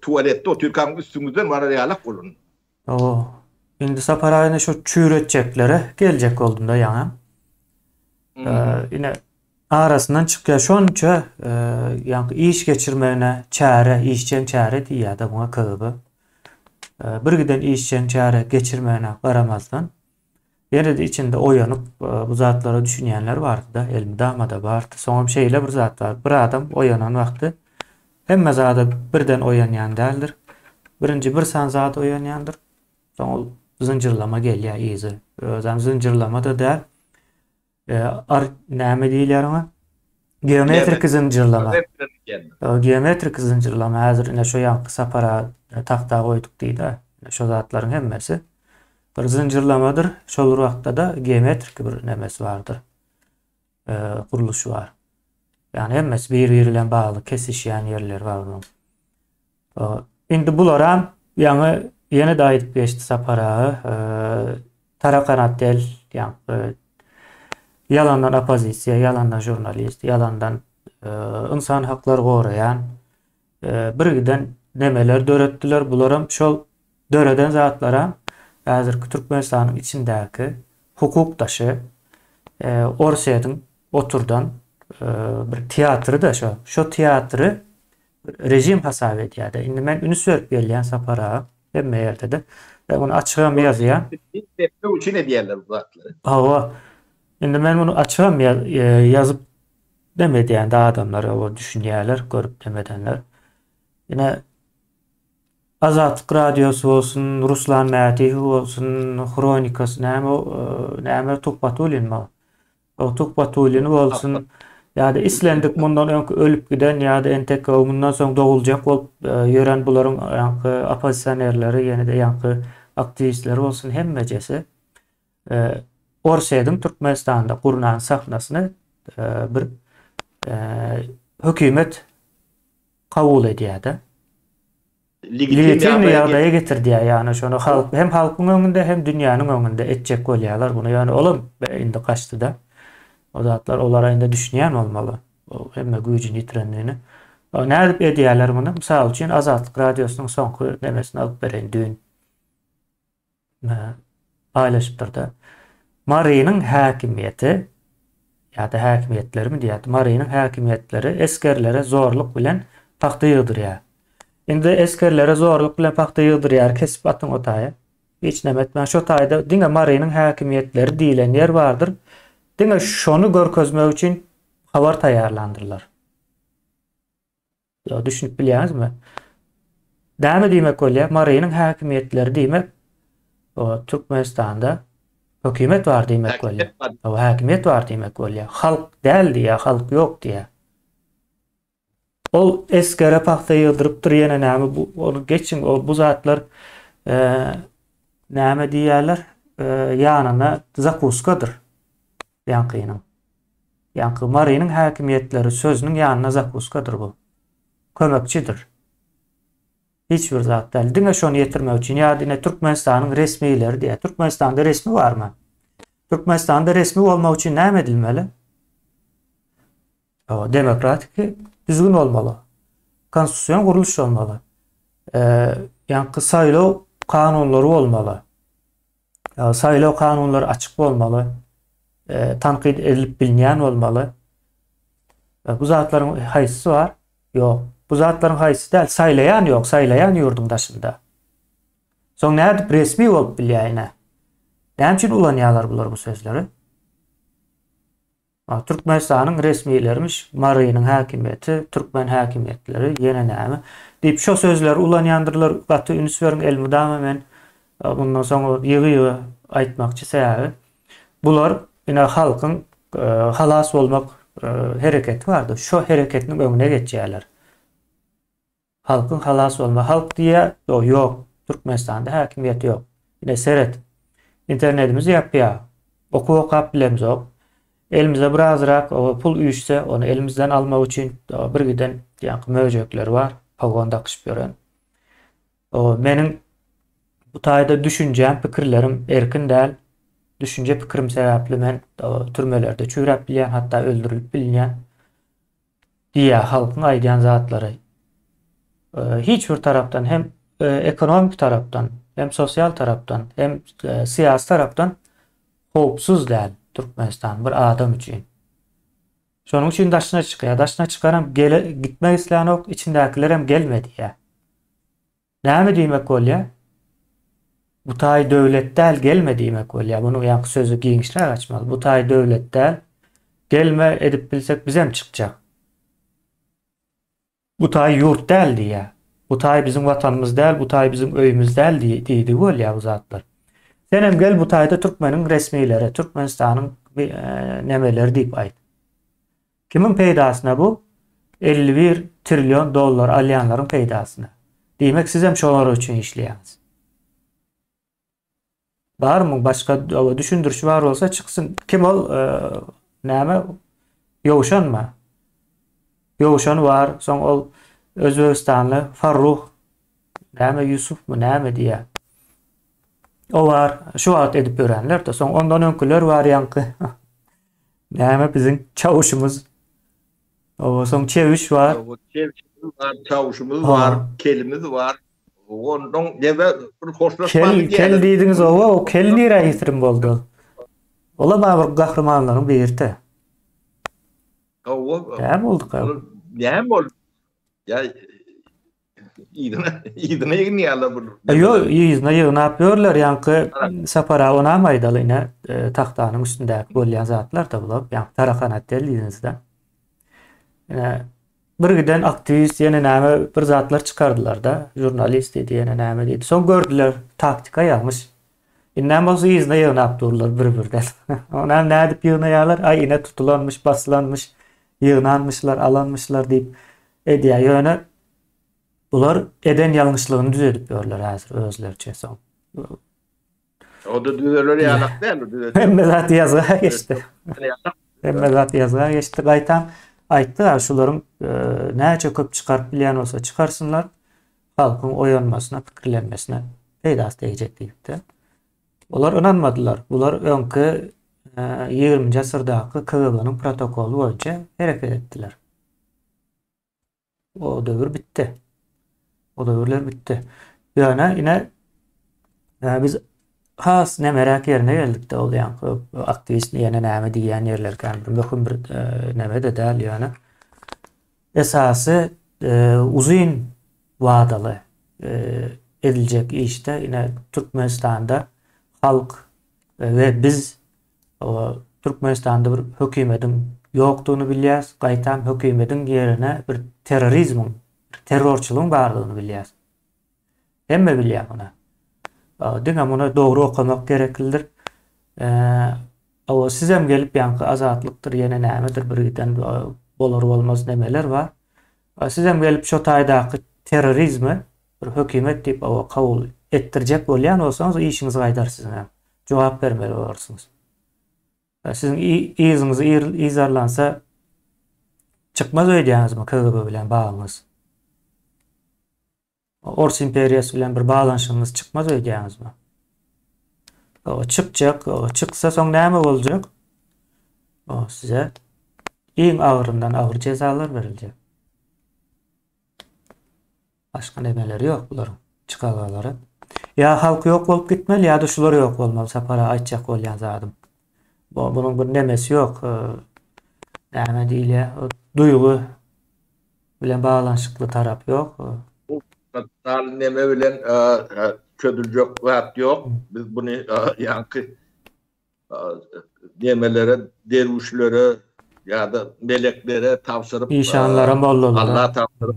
Tuwaletde oturkan üstüňizden wara ýalak bolun. Indi saparaýyna şu çüýretjeklere geljek boldum da ýaňa. Ine arasından çıkıyor. Şonça yani iş geçirmene çare, işçen çare diýär da buna köpü. Bir giden işçen çare geçirmene garamazdan ýerde içinde oýanyp bu zatlara düşünýänler bardy da, elmidama da bardy. Soňam şeýle bir zat var. Bir adam oýanan wagty hemme zada birden oýanýan däldir. Birinji bir san zat oýanýandyr. Soň zynjirlama gelýär izi. Özüm zynjirlama da däl. Näme diýilýär ona? Geometrik zynjirlama. Geometrik zynjirlama häzir ine şo ýanky sapara takta goýduk diýdi. Şo zatlaryň hemmesi bir zynjirlamadyr. Şol wagtda da geometrik bir nemesi bardyr. Kuruluşy var. Yani hemmesi bir-biri bilen bagly, kesişýän ýerler bar bunun. Indi bularam ýa-ni ýene de aýdyp geçdi sapara. Tarakanat del, ýa-ni yalandan opozisiya, yalandan jurnalist, yalandan insan hakları gorayan birgiden nemeler döretdiler. Bularam şol döreden zatlara häzirki Türkmenistanyň içindäki hukuk taşı Orsiýadyň oturdan bir teatry da şo teatry rejim hasap edýär. Indi men üns berip gelýän sapara hemme ýerde de onu açygam ýazýan. Bu için ne diyorlar bu zatları? Hawa indi men bunu açygam ýazyp demedýän de adamlar o düşünýärler, görüp demedenler. Yine Azatlyk radiosu bolsun, Ruslan Mätihi bolsun, Kronikasy näme Tukbatulin mi? O Tukbatulin bolsun. Ýa-da islendik mundan öňkü ölüp giden ýa-da entek mundan soň doguljak bolup ýören bularyň opozisiýnerleri, ýene-de ýanky aktivistleri bolsun hemmejesi Orsiýadyň Türkmenistanda gurunan sahnasyny bir hökümet kabul edýär-de. Legitim ýagdaýa getirdiýär, ýani şonu hem halkyň öňünde hem dünýäniň öňünde etjek bolýarlar bunu. Ýani olam indi kaçdy-da. O zatlar olara indi düşünýän bolmaly. O hemme güýjüni ýitirendigini. Nädip edýärler bunu? Mysal üçin Azatlyk radiosynyň soňky demesini alyp beren dün paylaşypdyrda. Mariýanyň häkimiýeti ýa-da häkimiýetlerimi diýär. Mariýanyň häkimiýetleri eskerlere zorluk bilen paxta ýygdyrýar. Indi eskerlere zorluk bilen paxta ýygdyrýar, kesip atyň otaýa. Hiç näme etmän şo taýda diňe Mariýanyň häkimiýetleri diýilen ýer bardyr. Diňe şonu görkezmek üçin habar taýýarlandyrlar. Ýa düşünüp bilýäňizmi? Näme diýmek bolýar? Mariýanyň häkimiýetleri diýmek o Türkmenistanda hökümet bar diýmek bolýar. O häkimiýet bar diýmek bolýar. Halk däl diýär, halk ýok diýär. Ol eskere paxta ýyldyrypdyr ýene näme bu onu geçin o bu zatlar näme diýerler? Ýanyna zakuskadyr. Ýankynyň. Ýanky Mariýanyň häkimiýetleri sözüniň ýanyna zakuskadyr bu. Kömekçidir. Hiç bir zat däl. Diňe şonu ýetirmek üçin ýa-da Türkmenistanyň resmiýetleri diýär. Türkmenistanda resmi barmy? Türkmenistanda resmi bolmak üçin näme edilmeli? O demokratik düzgün olmaly. Konstitusiýon guruluş olmaly. Ýanky saýlaw kanunlary bolmaly. Saýlaw kanunlary açyk bolmaly. Tanqid edilip bilinýän bolmaly. Bu zatlaryň haýsy var? Ýok. Bu zatlaryň haýsy däl, saýlayan ýok, saýlayan ýurdun daşynda. Soň nädip resmi bolup bilýärine? Näme üçin ulanýarlar bular bu sözleri? Türkmenistanyň resmiýetlerimiz Mariýanyň häkimiýeti, Türkmen häkimiýetleri ýene näme diýip şo sözleri ulanýandyrlar. Gaty üns beriň elmudama men bundan soň ýygy aýtmakçy säbäbi bular ine halkyň halas bolmak hereketi bardy. Şo hereketiniň öňüne geçýärler. Halkyň halas bolma, halk diýär, ýok, Türkmenistanda häkimiýet ýok. Ine seret. İnternetimiz ýapýar. Okuwak bilemiz ok. Elimize birazrak pul üýtse, onu elimizden almak üçin bir giden ýanky möjekler bar, pagonda akyşyp ýören. Meniň bu taýda düşünjem, pikirlerim erkin däl. Düşünje pikirim sebäpli men türmelerde çüýräp bilýän, hatda öldürilip bilýän diýär halkyň aýdýan zatlary. Hiç bir tarapdan hem ekonomik tarapdan, hem sosial tarapdan, hem siyasi tarapdan hopsuz däl Türkmenistan bir adam üçin. Şonuň üçin daşyna çykýar. Daşyna çykaram gitmek isleýän ok, içindekiler hem gelmedi ýa. Näme diýmek bolýar? Bu taý döwletden gelmedi diýmek bolýar. Bunu ýanky sözü giňişler açmaly. Bu taý döwletden gelme edip bilsek bizem çykjak. Bu taý ýurt däl diýär. Bu taý bizim watanymyz däl, bu taý bizim öýümüz däl diýdi bolýar bu zatlar. Senem gel bu taýda Türkmeniň resmiýetleri, Türkmenistanyň nemeleri diýip aýt. Kimin peýdasyna bu? 51 trilyon dollar alýanlaryň peýdasyna. Diýmek siz hem şolar üçin işleýäňiz. Barmy başga düşündürüş bar bolsa çyksyn. Kim ol? Näme? Ýowşanma. Ýowşan var. Soň ol Özbegistanly Farruh näme Yusufmy näme diýär. O var. Şu wagt edip örenler de soň ondan öňkiler bar ýanky. Näme biziň çawuşymyz O son çeviş var. O çevçimiz var, çavuşumuz var, Ha. kelimiz var. Ondan deve bir hoşlaşmanı Kel diyelim. diýdiňiz o kel nire ýitirim boldy. Ola bir gahrymanlaryň birte. O Näme boldy ka? ne bol? Ya idine ýigniýarlar bu. Yo, ýyzyna ýygnap ýörler ýanky sapara ona maýdalyna tahtanyň üstündäki bolýan zatlar da bular. Ýanky tarakanat diýdiňizde. Bir giden aktivist ýene näme bir zatlar çykardylar da, jurnalist diýene näme diýdi. Soň gördüler taktika ýalmyş. Näme bolsa ýyzyna ýygnap durlar bir-birden. Ona nädip ýygnaýarlar? Ay ine tutulanmış, basılanmış, ýygnanmışlar, alanmışlar diýip edýär ýöne. Bular eden ýalňyşlygyny düzelip ýörler häzir özlerçe soň. O da düzeler ýanak däl, Hemme zat ýazga geçdi. Hemme zat ýazga geçdi. Gaýtam aýtdy, şularyň näçe köp çykaryp bilýän bolsa çykarsynlar, halkyň oýanmasyna, pikirlenmesine peýdas teýjek diýipdi. Olar inanmadylar. Bular öňkü 20-nji asyrdaky KGB-nyň protokolu boýunça hereket etdiler. O döwür bitdi. O döwürler bitdi. Ýöne ine biz has nemerak yerine geldik de ol ýanky aktivist ýene näme diýen ýerler kan möhüm bir näme de däl ýöne. Esasy uzun wadaly ediljek işte ine Türkmenistanda halk ve biz o Türkmenistanda bir hökümetin ýokdugyny bilýäs, gaýtam hökümetin ýerine bir terrorizm, terrorçylygyň barlygyny bilýäs. Hemme bilýär muny. Diňe muny dogry okamak gereklidir. O sizem gelip ýanky azatlykdyr ýene nämedir bir giden bolar bolmaz nemeler bar. Sizem gelip şo taýdaky terrorizmi bir hökümet diýip o kabul etdirjek bolýan bolsaňyz işiňiz gaýdar sizem. Jogap bermeli bolarsyňyz. Sizin iýiňiz izarlansa çykmaz öýdýäňizmi KGB bilen bagyňyz? Ors imperiýasy bilen bir baglanşygyňyz çykmaz öýdýäňizmi? O çykjak, o çyksa soň näme boljak? O size iň agyryndan agyr cezalar beriljek. Başka nemeleri ýok bularyň çykalary. Ya halk ýok bolup gitmeli ýa-da şular ýok bolmaly sapara aýtjak bolýan zadym. Bunyň bir nemesi ýok. Näme diýilýär? Duýgu bilen baglanşykly tarap ýok. Dal neme bilen çödüljek wagt ýok. Biz buny ýanky nemelere, derwişlere ýa-da meleklere tapşyryp İşanlara mollalara Allah tapşyryp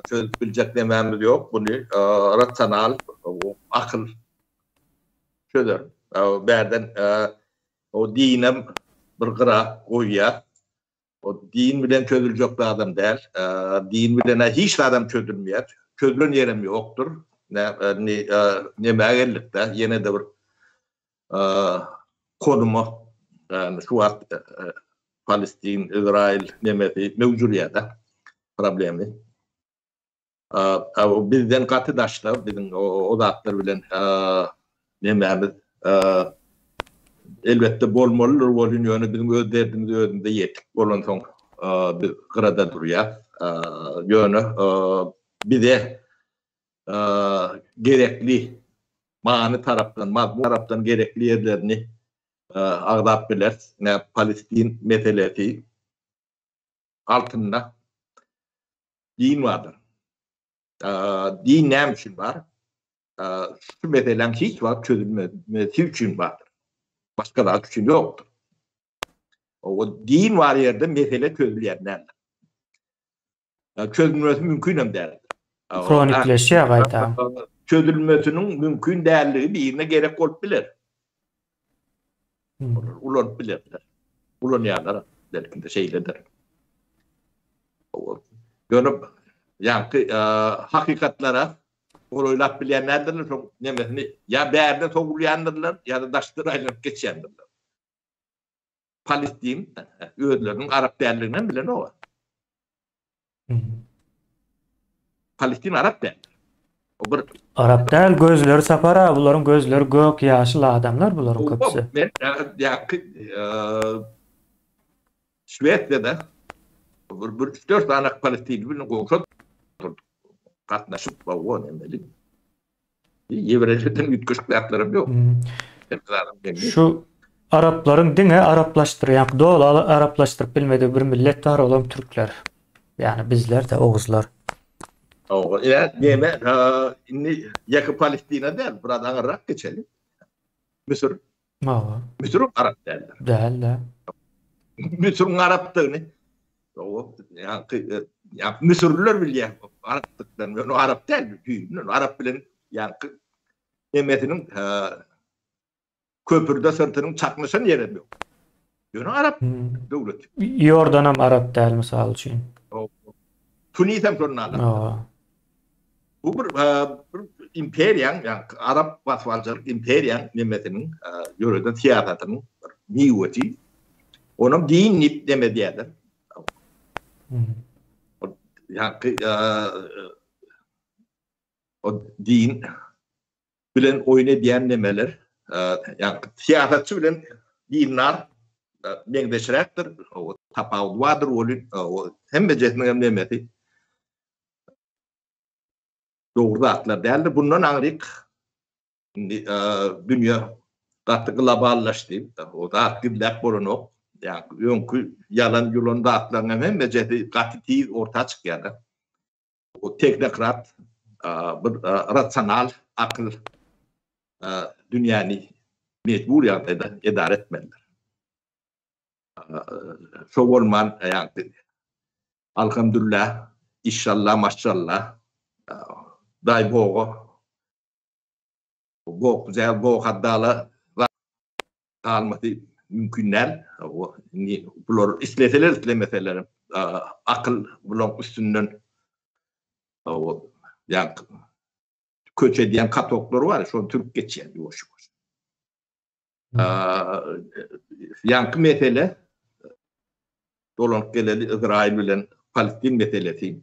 çözüp biljek dememiz ýok. Buny rasional, akyl çözer. Bärden o dinem bir gyra goýýar. O din bilen çözüljek bir adam däl. Din bilen hiç adam çözülmeýär. Çözülen ýerim ýokdur. Näme gellikde ýene de bir konumy şu wagt Palestin, Izrail nemesi mewjudiyada problemi. Bizden gaty daşlar, bizim o zatlar bilen nememiz elbette bolmalydyr, bolýan ýöne bizim öz derdimiz özünde ýetip bolan soň biz gyrada durýar. Ýöne bize gerekli many tarapdan, mazmun tarapdan gerekli ýerlerini agdap biler. Palestin meselesi altında din vardır. Din näme üçin bar? Şu meselen hiç wagt çözülmesi üçin bardyr. Başka da üçin ýokdur. O din var ýerde mesele çözülýär. Çözülmesi mümkin hem däl. kronikleşýär gaýtam. Çözülmesiniň mümkin dälligi birine gerek bolup biler. Ulan bilirler. Ulan ýalar belki şeylerdir. Görüp ýanky hakykatlara oýlap bilýänlerdir soň nemesini ýa bärde togulýandyrlar ýa-da daşdyr aýlanyp geçýändirler. Palestin özleriniň arap dälliginden bilen o. Palestin arap däl. O bir Arap däl, gözleri sapara, bularyň gözleri gök, ýaşyl adamlar bularyň köpüsi. Şweýçede Bir 3-4 tane Palestinli bilen goşup katnaşıp bawo nemeli. Ýebrejden ýetgeşiklerlerim ýok. Şu Arapların dine Araplaştırýan, doğal Araplaştırıp bilmediği bir millet var, olan Türkler. Yani bizler de Oğuzlar. O ya deme inni yakı Palestina değil, buradan Irak geçelim. Mısır. Mısır Arap derler. Değerli. Mısır'ın Arap'tığını o ya Mısırlılar biliyor Arap'tıklarını. O Arap değil. Arap bilen yani Mehmet'in köprüde sırtının çakmışın yeri yok. Yani Arap devlet. Yordanam Arap değil misal için. Tunisem sorunlarla. Bu bir imperiyan, yani Arap vasfalcılık imperiyan Mehmet'in yöreden siyasetinin niyeti. Onun din nip demediyedir. Yani o din bilen oyunu diyen nemeler, yani siyasetçi bilen dinler mengdeşirektir. O tapavduadır o hem becetinin nemeti. Doğru atlar değerli. Bundan anlayık dünya katı globallaştı. O da akıblak borun o. Yani yonkü yalan yolunda atlanan hem beceti katı değil orta çıkıyor. O teknokrat, rasyonel akıl dünyanı mecbur yapıda idare etmelidir. Çok olman yani elhamdülillah, inşallah, maşallah day boğu güzel boğu haddala kalmadı mümkünler. Bunlar islemeseler akıl bunun üstünden yani köç ediyen katokları var. Şu an Türk geçiyor. Yankı mesele dolanıp geleli İsrail bilen Palestin meselesi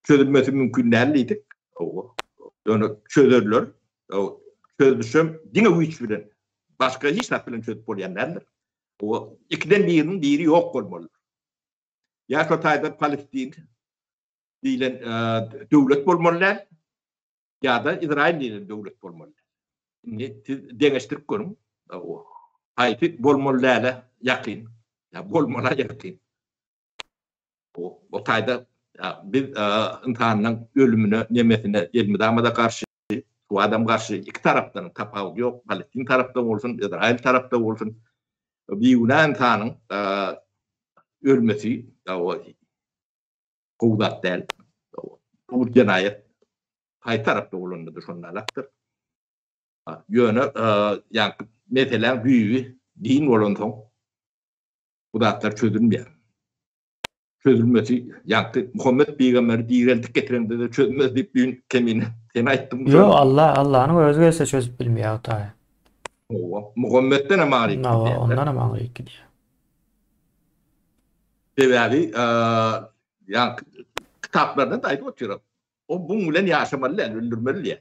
çözülmesi mümkünlerliydi. Onu çözülür. Çözülüşüm dine uyuş bilen. Başka hiç nasıl bilen çözüp olayanlardır. O ikiden birinin biri yok olmalı. Ya şu tayda Palestin diyen devlet olmalılar ya da İsrail diyen devlet olmalılar. Deneştirip görün. Haydi bolmalılarla yakın. Ya bolmalılar yakın. O tayda biz insanın ölümüne, nemesine, elmidamada karşı, şu adam karşı iki taraftan tapağı yok. Palestin tarafta olsun, İsrail tarafta olsun. Bir Yunan insanın ölmesi kuvvet değil. Bu cinayet hay tarafta olunduğu şunlarlaktır. Yönü yani mesela büyüğü din olunduğu bu dağıtlar çözülmüyor. Çözülmesi yani Muhammed Peygamber diğerlik getiren de çözülmez deyip büyün kemini sen ayttın. Yok Allah'ın özgürse çözüp bilmiyor o tabi. Muhammed'den amari gidiyor. Ondan amari gidiyor. Sebebi yani kitaplarında da ayıp oturuyor. O bununla yaşamalı, öldürmeli ya.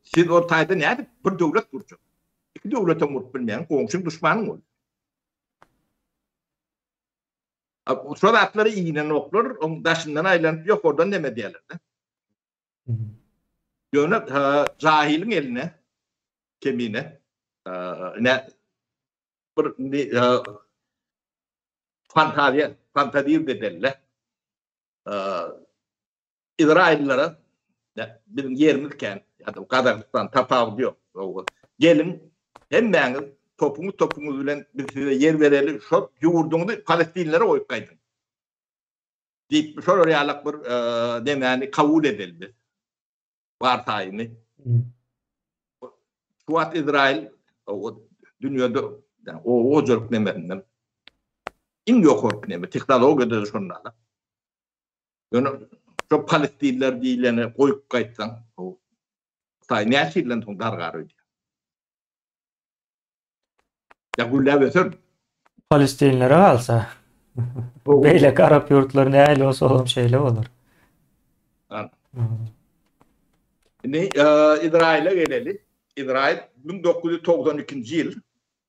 Siz ortayda ne yapıp bir devlet kuracak. İki devlete mutluluk bilmeyen komşun düşmanın olur. Sonra atları iğnen oklar, onun daşından aylanıp yok oradan deme diyorlar. Yönü cahilin eline, kemiğine, bir fantaziye bedelli. İsraillere bir yerimizken ya da Kazakistan'dan tapağı diyor. Gelin hemen topunuz bilen bir size yer verelim. Şu yurdunu Palestinlilere oyup kaydın. Deyip şu oraya bir demeni kabul edildi. Varsayını. Şu an İsrail dünyada yani o çocuk nemerinden in yok kork nemi. Teknolojide şunlarla. Yani şu Palestinliler diyilene koyup kaydsan o say ne şeylen ton dargarıydı. Ya gülle veser. Palestinlilere kalsa beylek Arap yurtlarına eğil olsa olan şeyle olur. İsrail'e geleli. İsrail 1992 yıl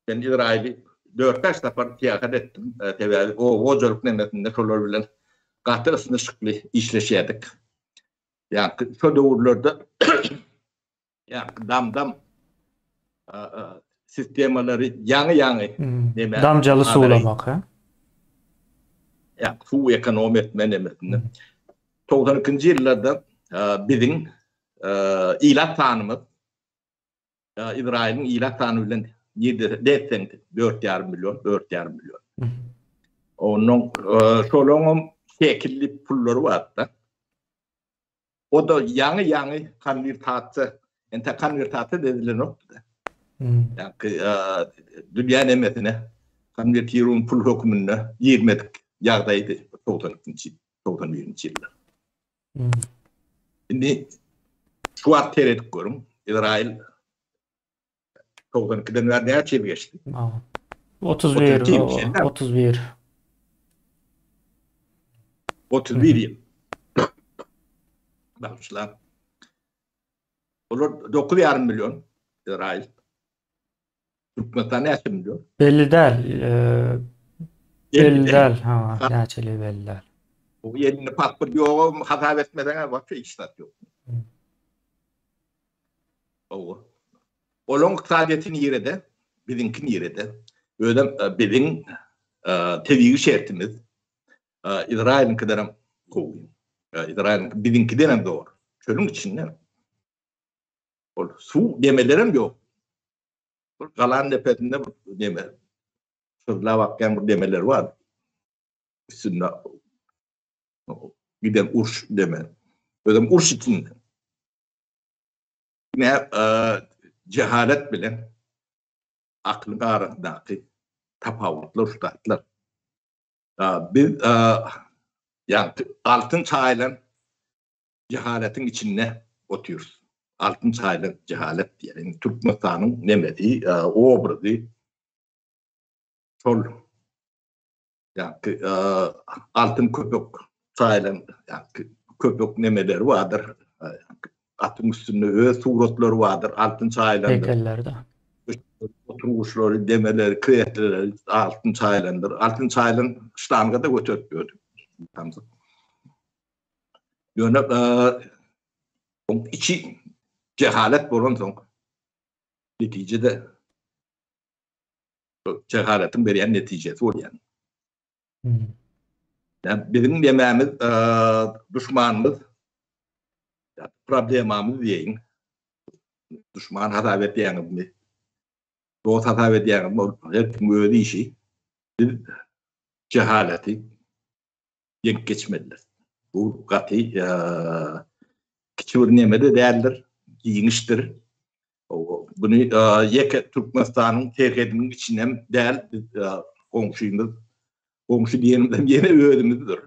ben İsrail'i 4-5 defa tiyakat ettim. Tabii o hocalık nemesinde şolar bilen gatırısını şıklı işleşedik. Yani şu dövrlerde yani dam sistemaları yanı Damcalı suulamak ha. Yani su ekonomi etme nemesinde. 92. yıllarda bizim ilat tanımız İsrail'in ilat tanımıyla 4,5 milyon. Onun şolonun şekilli pulları vardı. O da yanı konvertatı, ente konvertatı dediler noktada. Yani dünya nemesine konvertirun pul hükmünde 20 yağdaydı 91. yıllar. Şimdi şu an tereddüt görüm. İsrail 92'den verdiği çevir geçti. 31 yıl. Bakmışlar. Olur 9,5 milyon İsrail. Türkmenistan ne milyon? Belli değil. Belli değil. Ha, gerçeli belli değil. Bu yerine pasport yok, hata etmeden bak hiç stat yok. Onun saadetinin yeri de, bizimkin yeri de, öyle bizim tebliğ şertimiz, İsrail'in kadarım koyun. İsrail'in bizimkinden doğru. Çölün içinden. Su demelerim yok. Kalan nefesinde deme. Sırla bakken bu demeler var. Üstünde giden urş deme. Öyle urş içinde. Ne cehalet bilen aklın arasındaki tafavutlu ustalar. Biz yani altın çağıyla cehaletin içinde oturuyoruz. Altın çağıyla cehalet diyelim. Türkmenistan'ın nemediği o obrazı sol. Yani altın köpek çağıyla yani köpek nemeleri vardır. Atın üstünde öyle suratları vardır. Altın çağıyla. Heykellerde. Oturuşları, demeleri, kıyafetleri altın çağıylandır. Altın çağıylan İslam'a da götürüyordu. Yani içi cehalet bolan son. Neticede cehaletin veren neticesi oluyor. Yani bizim yemeğimiz, düşmanımız, problemamız diyeyim. Düşman hata ettiğimiz mi? Dost hata ettiğimiz her kim öyle işi. Biz cehaleti yenk geçmelidir. Bu katı küçük nemede değerlidir, giyiniştir. Bunu yeke Türkmenistan'ın terhedinin içinden değil, komşu diyelimden yine öğüdümüzdür.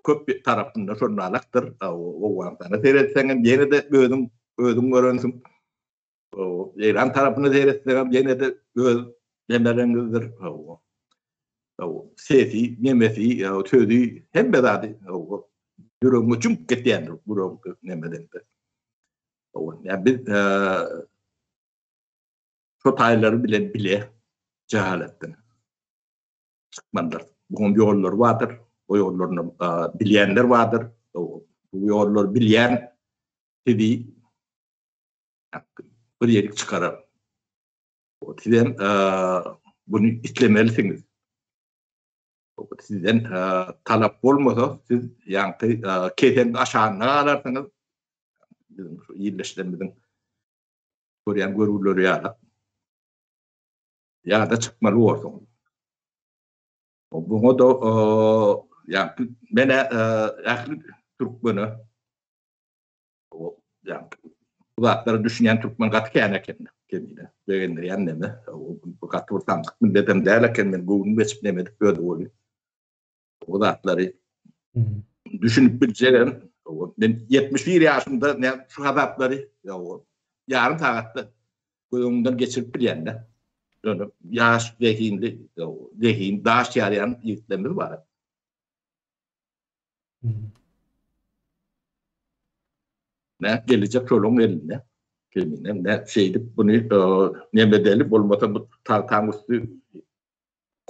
Köp tarafında şunlarlaktır. O vatanı seyretsen yine de öğüdüm görünsün. İran tarafını seyretsen yine de öğüdümleringizdir. Sesi, yemesi, tözü hem bedadi. Yüreğimi çünkü getiyendir. Bu nemedendir. Yani biz şu tayları bile cehaletten çıkmadılar. Bunun yollar vardır. O yollarını bilenler vardır. Bu yolları bilen dedi bir yerik çıkarır. Sizden bunu işlemelisiniz. Sizden talep olmasa siz yani keten aşağına alarsanız bizim şu iyileştirimizin görürleri ya da çıkmalı olsun. Bunu da yani bana aklı Türkmen'i yani uzakları düşünen Türkmen katı kendine beğenir yani bu katı ortamlık dedim derken ben Google'un geçip demedik böyle oluyor. Uzakları düşünüp bileceğim. Ben 71 yaşında ne şu hazapları yarın saatte ondan geçirip bilenler. Yaş vehinde daş yarayan yiğitlerimiz var. Ne gelecek çoluğun elinde. Ne şeydi bunu ne bedeli olmasa bu tartan üstü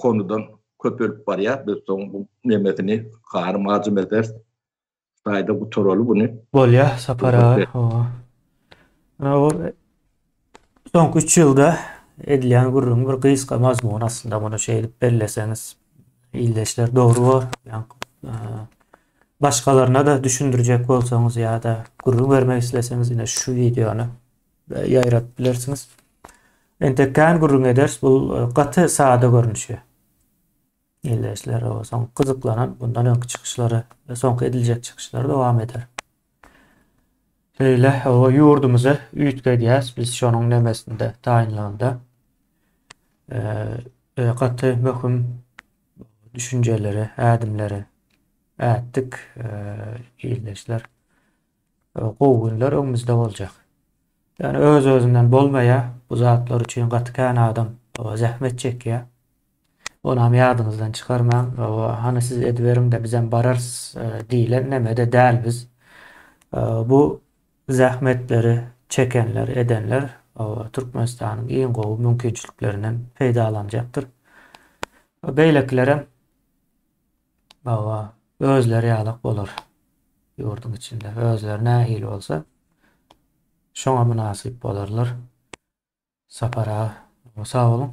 konudan köpölüp barýar. Biz soň bu nemetini garmazym eder. Saýda bu toraly bunu Bolýa Sapara. O soňky 3 ýylda edilýän gurrun bir gyska mazmun aslında bunu şey edip belleseňiz illeşler dogry bar. Başkalarına da düşündürecek bolsaňyz ýa-da gurrun bermek isleseňiz ine şu videonu ýaýrap bilersiňiz. Entekän gurrun eders bu gaty sada görnüşi. İlleşler o soň gyzyklanan bundan öňki çykyşlary we soňky ediljek çykyşlary dowam eder. Şeýle o ýurdumuza üýtge diýäs biz şonuň nemesinde taýinlanda gaty möhüm düşünjeleri, ädimleri ätdik illeşler. Gowgunlar öňümizde boljak. Yani öz özünden bolmaya bu zatlar üçin gatykän adam zähmet çekýär. Onu hem ýadyňyzdan çykarmaň. Hani siz ediberim de bizem bararys diýilen nemede däl biz. Bu zähmetleri çekenler, edenler Türkmenistanyň iň gowy mümkinçiliklerinden peýdalanjakdyr. Beýleklerem özleri ýalyk bolar. Ýurdun içinde özleri nähili bolsa şoňa münasip bolarlar. Sapara sağ bolun.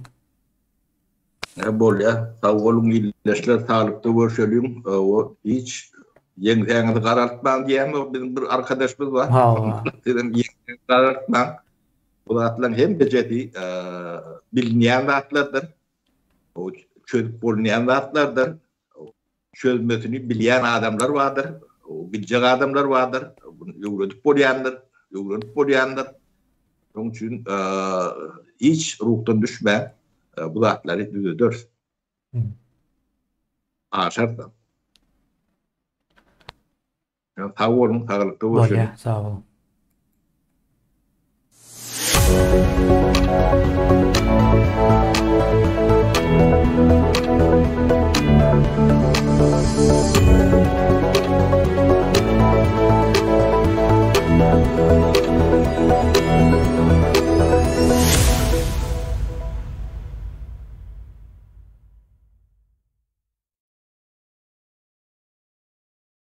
Bolýar. Sag bolun illeşler sağlykda görşelim. O hiç ýeňňi garaltmaň diýem bizim bir arkadaşymyz bar. Dedim ýeňňi garaltmaň. Bu atlan hem beceri bilinýän zatlardır. O çözüp bolmayan zatlardır. Çözmesini bilýän adamlar vardır. O biljek adamlar vardır. Bunu ýöwredip bolýandyr. Onun üçin hiç ruhdan düşme bu zatları düzeder. Aşardan. Sağ olun, sağlıklı olsun. Sağ olun.